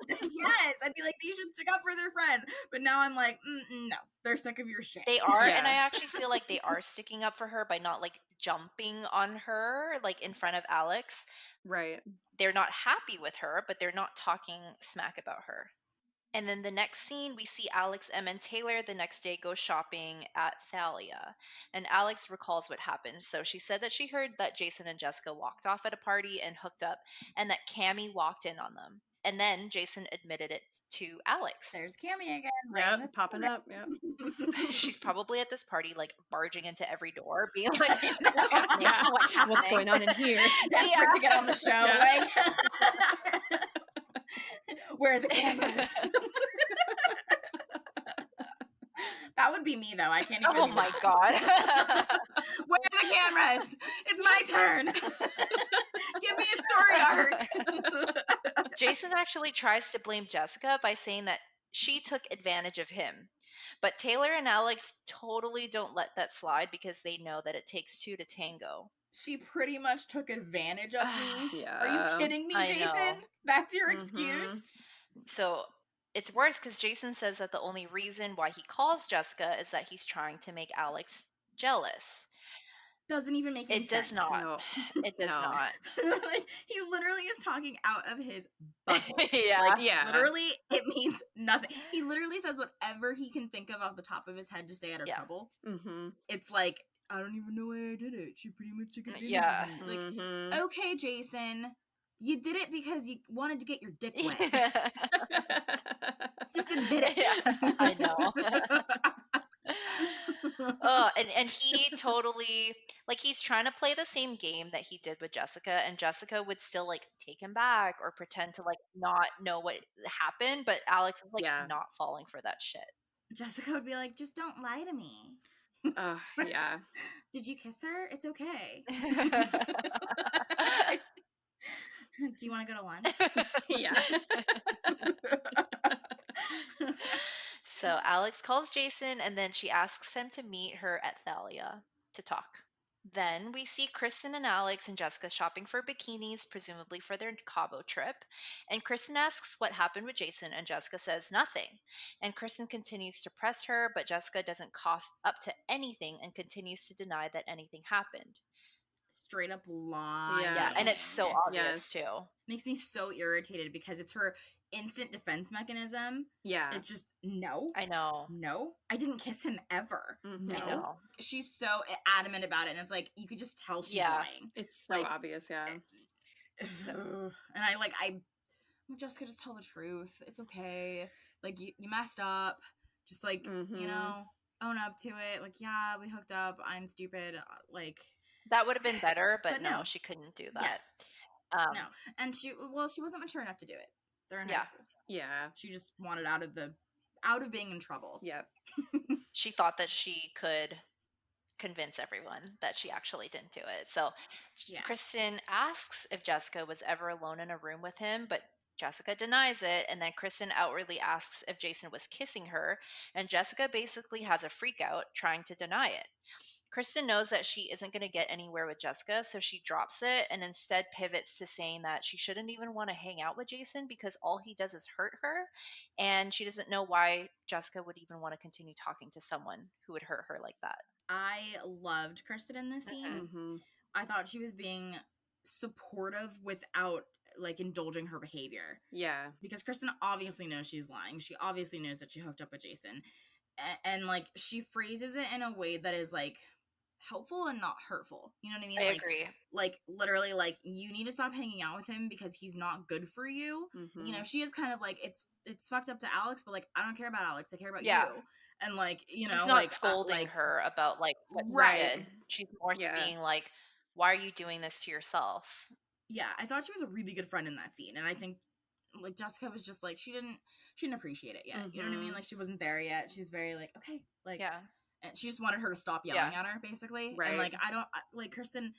yes, I'd be like, they should stick up for their friend. But now I'm like, no, they're sick of your shit. They are, and I actually feel like they are sticking up for her by not like jumping on her like in front of Alex. Right. They're not happy with her, but they're not talking smack about her. And then the next scene, we see Alex, Em, and Taylor the next day go shopping at Thalia. And Alex recalls what happened. So she said that she heard that Jason and Jessica walked off at a party and hooked up, and that Cammie walked in on them. And then Jason admitted it to Alex. There's Cammie again. Right, popping up. Yep. She's probably at this party, like barging into every door, being like, "What's going on in here?" Desperate to get on the show. Yeah. Like, where are the cameras? That would be me, though. I can't even. Oh my god! Where are the cameras? It's my turn. Give me a story arc. Jason actually tries to blame Jessica by saying that she took advantage of him. But Taylor and Alex totally don't let that slide because they know that it takes two to tango. She pretty much took advantage of me. Yeah. Are you kidding me, Jason? Back to your excuse. So it's worse because Jason says that the only reason why he calls Jessica is that he's trying to make Alex jealous. Doesn't even make any sense. It does not. No. It does not. Like, he literally is talking out of his butthole. Yeah. Like, literally, it means nothing. He literally says whatever he can think of off the top of his head to stay out of trouble. It's like, I don't even know why I did it. She pretty much took advantage of me. Like, okay, Jason, You did it because you wanted to get your dick wet. Yeah. Just admit it. Yeah, I know. Oh, and he totally, like, he's trying to play the same game that he did with Jessica, and Jessica would still, like, take him back or pretend to, like, not know what happened, but Alex is, like, Yeah. not falling for that shit. Jessica would be like, just don't lie to me. Yeah. Did you kiss her? It's okay. Do you want to go to lunch? Yeah. So Alex calls Jason, and then she asks him to meet her at Thalia to talk. Then we see Kristen and Alex and Jessica shopping for bikinis, presumably for their Cabo trip. And Kristen asks what happened with Jason, and Jessica says nothing. And Kristen continues to press her, but Jessica doesn't cough up to anything and continues to deny that anything happened. Straight up lying. Yeah, and it's so obvious Yes. too. Makes me so irritated because it's her instant defense mechanism. Yeah. It's just, no. I know. No. I didn't kiss him ever. Mhm. No. I know. She's so adamant about it, and it's like, you could just tell she's lying. It's so like, obvious, yeah. And well, Jessica, just tell the truth. It's okay. Like, you messed up. Just, like, you know, own up to it. Like, yeah, we hooked up. I'm stupid. Like, that would have been better, but no, she couldn't do that. Yes. No. And she wasn't mature enough to do it. They're in high school. Yeah. She just wanted out of being in trouble. Yep. She thought that she could convince everyone that she actually didn't do it. So Kristen asks if Jessica was ever alone in a room with him, but Jessica denies it. And then Kristen outwardly asks if Jason was kissing her, and Jessica basically has a freak out trying to deny it. Kristen knows that she isn't going to get anywhere with Jessica, so she drops it and instead pivots to saying that she shouldn't even want to hang out with Jason because all he does is hurt her, and she doesn't know why Jessica would even want to continue talking to someone who would hurt her like that. I loved Kristen in this scene. I thought she was being supportive without, like, indulging her behavior. Yeah. Because Kristen obviously knows she's lying. She obviously knows that she hooked up with Jason. And like, she phrases it in a way that is, like, helpful and not hurtful. You know what I mean? I agree. Like, literally, like, you need to stop hanging out with him because he's not good for you. You know, she is kind of like, it's fucked up to Alex, but, like, I don't care about Alex. I care about you. And, like, you know, she's not like, scolding her about, like, what you did. She's more being like, why are you doing this to yourself? Yeah, I thought she was a really good friend in that scene, and I think, like, Jessica was just like, she didn't appreciate it yet. You know what I mean? Like, she wasn't there yet. She's very like, okay, like, and she just wanted her to stop yelling at her, basically. And, like, like, Kristen,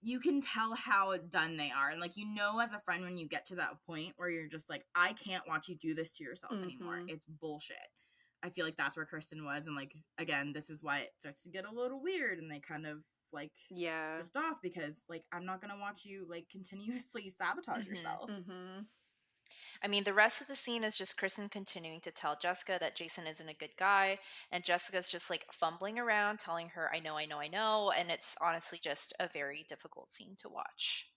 you can tell how done they are, and, like, you know, as a friend, when you get to that point where you're just like, I can't watch you do this to yourself anymore. It's bullshit. I feel like that's where Kristen was, and, like, again, this is why it starts to get a little weird, and they kind of, like, drift off, because, like, I'm not gonna watch you, like, continuously sabotage yourself. I mean, the rest of the scene is just Kristen continuing to tell Jessica that Jason isn't a good guy, and Jessica's just, like, fumbling around, telling her, I know, and it's honestly just a very difficult scene to watch.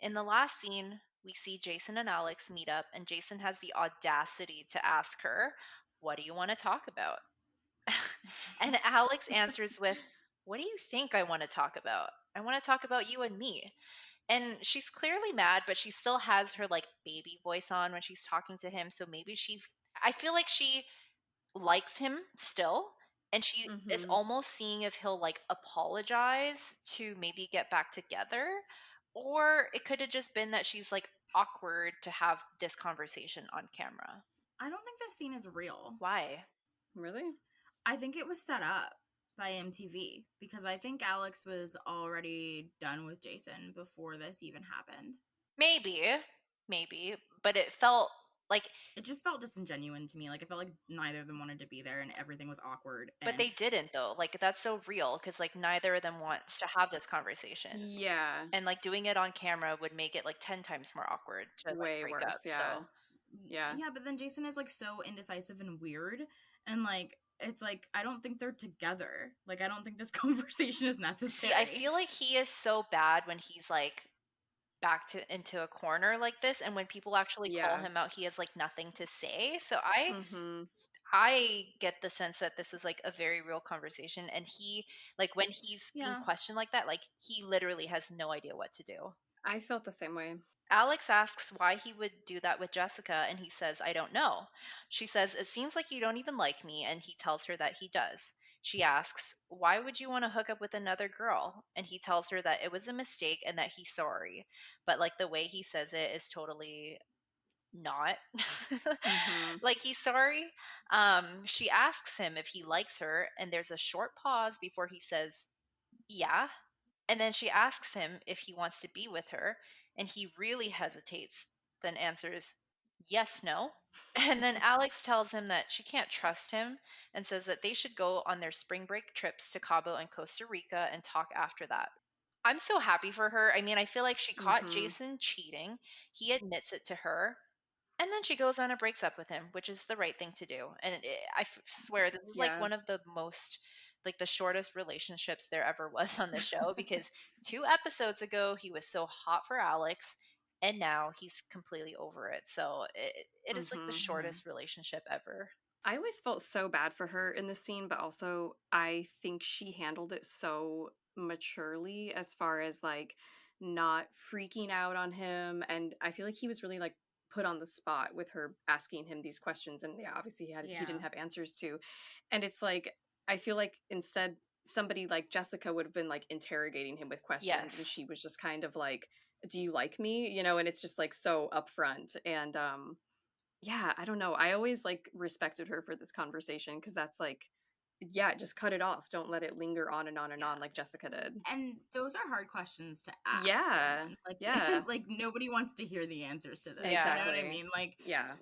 In the last scene, we see Jason and Alex meet up, and Jason has the audacity to ask her, what do you want to talk about? And Alex answers with, what do you think I want to talk about? I want to talk about you and me. And she's clearly mad, but she still has her, like, baby voice on when she's talking to him. So maybe I feel like she likes him still. And she is almost seeing if he'll, like, apologize to maybe get back together. Or it could have just been that she's, like, awkward to have this conversation on camera. I don't think this scene is real. Why? Really? I think it was set up by MTV, because I think Alex was already done with Jason before this even happened. Maybe, but it felt like, it just felt disingenuous to me. Like, I felt like neither of them wanted to be there, and everything was awkward. But they didn't, though. Like, that's so real, because, like, neither of them wants to have this conversation. Yeah. And, like, doing it on camera would make it, like, 10 times more awkward to, like, way break worse. up. Yeah. So. Yeah. Yeah, but then Jason is, like, so indecisive and weird, and, like, it's like, I don't think they're together. Like, I don't think this conversation is necessary. See, I feel like he is so bad when he's, like, backed into a corner like this, and when people actually call him out, he has, like, nothing to say. So I get the sense that this is, like, a very real conversation, and he, like, when he's being questioned like that, like, he literally has no idea what to do. I felt the same way. Alex asks why he would do that with Jessica, and he says, I don't know. She says, it seems like you don't even like me, and he tells her that he does. She asks, why would you want to hook up with another girl? And he tells her that it was a mistake and that he's sorry. But like the way he says it is totally not like he's sorry. She asks him if he likes her, and there's a short pause before he says, yeah. And then she asks him if he wants to be with her, and he really hesitates, then answers, yes, no. And then Alex tells him that she can't trust him and says that they should go on their spring break trips to Cabo and Costa Rica and talk after that. I'm so happy for her. I mean, I feel like she caught Jason cheating. He admits it to her. And then she goes on and breaks up with him, which is the right thing to do. And swear, this is like one of the most, like the shortest relationships there ever was on the show, because 2 episodes ago, he was so hot for Alex, and now he's completely over it. So it is like the shortest relationship ever. I always felt so bad for her in this scene, but also I think she handled it so maturely as far as like not freaking out on him. And I feel like he was really like put on the spot with her asking him these questions, and yeah, obviously he didn't have answers to. And it's like I feel like instead somebody like Jessica would have been like interrogating him with questions, and she was just kind of like, do you like me, you know? And it's just like so upfront. And yeah, I don't know, I always like respected her for this conversation, because that's like, yeah, just cut it off, don't let it linger on and on and on like Jessica did. And those are hard questions to ask someone. Like, like nobody wants to hear the answers to this. Exactly. You know what I mean? Like,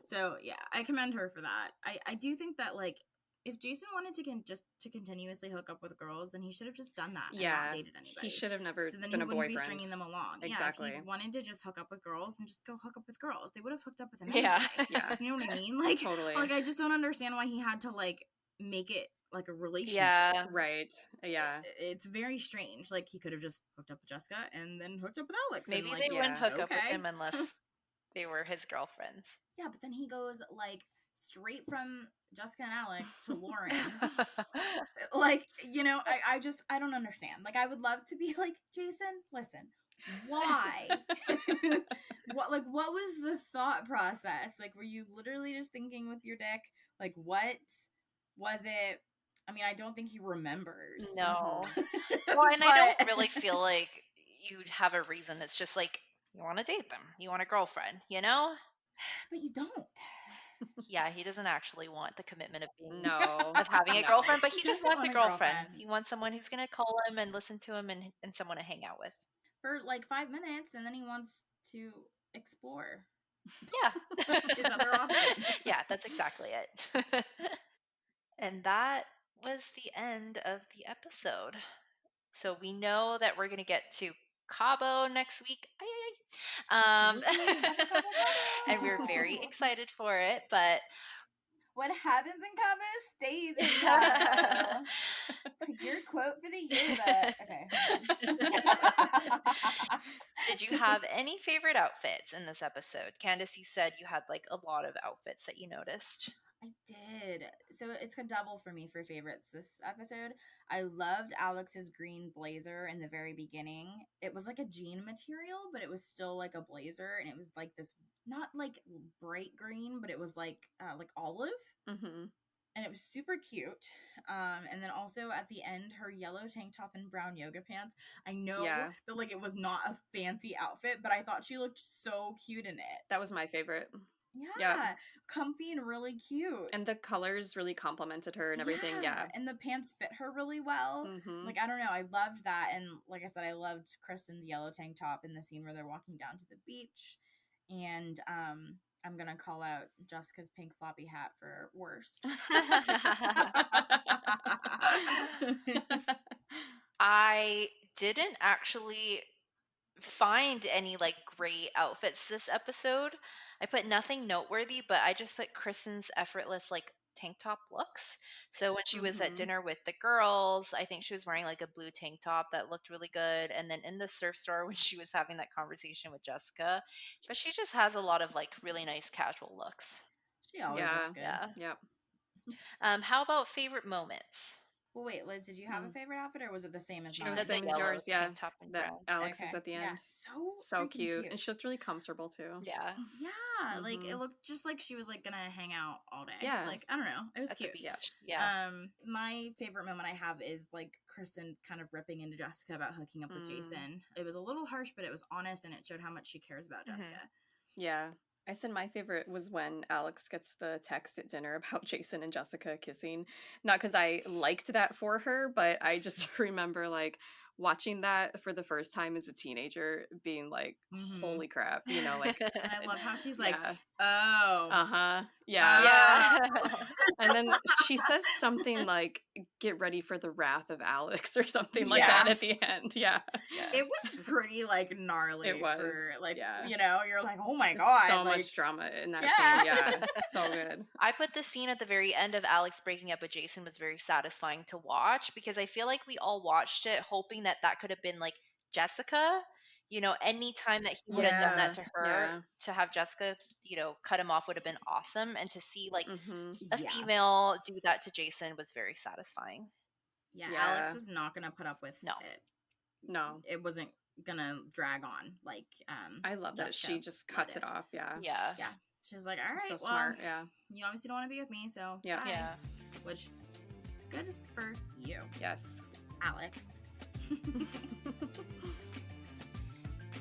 so yeah, I commend her for that. I do think that like if Jason wanted to continuously hook up with girls, then he should have just done that and not dated anybody. He should have never so then been he a wouldn't boyfriend. be stringing them along. Exactly. Yeah, if he wanted to just hook up with girls and just go hook up with girls, they would have hooked up with him anyway. You know what I mean? Like, totally. Like I just don't understand why he had to like make it like a relationship. Yeah. Right. Yeah. It's very strange. Like he could have just hooked up with Jessica and then hooked up with Alex. Maybe and, they wouldn't hook up with him unless they were his girlfriends. Yeah, but then he goes like straight from Jessica and Alex to Lauren. Like, you know, I don't understand. Like, I would love to be like, Jason, listen, why? what was the thought process? Like, were you literally just thinking with your dick? Like, what was it? I mean, I don't think he remembers. No. Well, and I don't really feel like you'd have a reason. It's just like, you want to date them. You want a girlfriend, you know? But you don't. Yeah, he doesn't actually want the commitment of being of having a girlfriend, but he just wants a girlfriend. He wants someone who's going to call him and listen to him and someone to hang out with. For like 5 minutes, and then he wants to explore. Yeah. His other options. Yeah, that's exactly it. And that was the end of the episode. So we know that we're going to get to Cabo next week. And we're very excited for it, but what happens in Cabo stays in Cabo. Your quote for the yearbook. Okay. Did you have any favorite outfits in this episode? Candace, you said you had like a lot of outfits that you noticed. I did. So it's a double for me for favorites this episode. I loved Alex's green blazer in the very beginning. It was like a jean material, but it was still like a blazer, and it was like this not like bright green, but it was like olive. And it was super cute. And then also at the end, her yellow tank top and brown yoga pants. I know that like it was not a fancy outfit, but I thought she looked so cute in it. That was my favorite. Yeah, comfy and really cute. And the colors really complimented her and everything. Yeah. And the pants fit her really well. Like, I don't know. I loved that. And like I said, I loved Kristen's yellow tank top in the scene where they're walking down to the beach. And I'm going to call out Jessica's pink floppy hat for worst. I didn't actually find any like great outfits this episode. I put nothing noteworthy, but I just put Kristen's effortless like tank top looks. So when she was at dinner with the girls, I think she was wearing like a blue tank top that looked really good. And then in the surf store when she was having that conversation with Jessica, but she just has a lot of like really nice casual looks. She always looks good. Yeah. How about favorite moments? Well, wait, Liz, did you have a favorite outfit, or was it the same as She mine? It was said same the as yellow yours, yeah. tank top and That brown. Alex's at the end. Yeah, So freaking cute. And she looked really comfortable too. Yeah. Yeah, like it looked just like she was like gonna hang out all day. Yeah. Like, I don't know. It was At the cute. beach. Yeah. My favorite moment I have is like Kristen kind of ripping into Jessica about hooking up with Jason. It was a little harsh, but it was honest and it showed how much she cares about Jessica. Yeah. I said my favorite was when Alex gets the text at dinner about Jason and Jessica kissing. Not because I liked that for her, but I just remember like watching that for the first time as a teenager, being like, holy crap, you know, like. And I love how she's like, Yeah. oh. Yeah. Yeah. And then she says something like, get ready for the wrath of Alex or something like that at the end. Yeah. It was pretty like gnarly. It was. For, like, yeah. You know, you're like, oh my God. So like, much drama in that scene. Yeah. So good. I put the scene at the very end of Alex breaking up with Jason was very satisfying to watch because I feel like we all watched it hoping that that could have been like Jessica. You know, any time that he would have done that to her, to have Jessica, you know, cut him off would have been awesome. And to see like a female do that to Jason was very satisfying. Yeah, Alex was not going to put up with it. No. It wasn't going to drag on like I love that she just cuts it off. Yeah. She's like, all right, so smart. You obviously don't want to be with me, so bye. Which, good for you. Yes. Alex.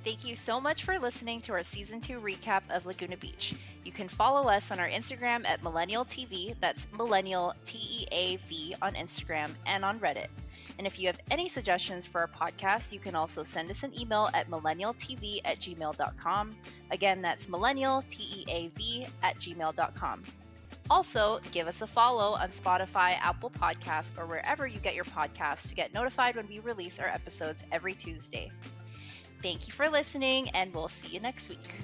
Thank you so much for listening to our Season 2 recap of Laguna Beach. You can follow us on our Instagram at millennialteav, that's millennialteav on Instagram and on Reddit. And if you have any suggestions for our podcast, you can also send us an email at millennialteav@gmail.com. Again, that's millennialteav@gmail.com. Also, give us a follow on Spotify, Apple Podcasts, or wherever you get your podcasts to get notified when we release our episodes every Tuesday. Thank you for listening, and we'll see you next week.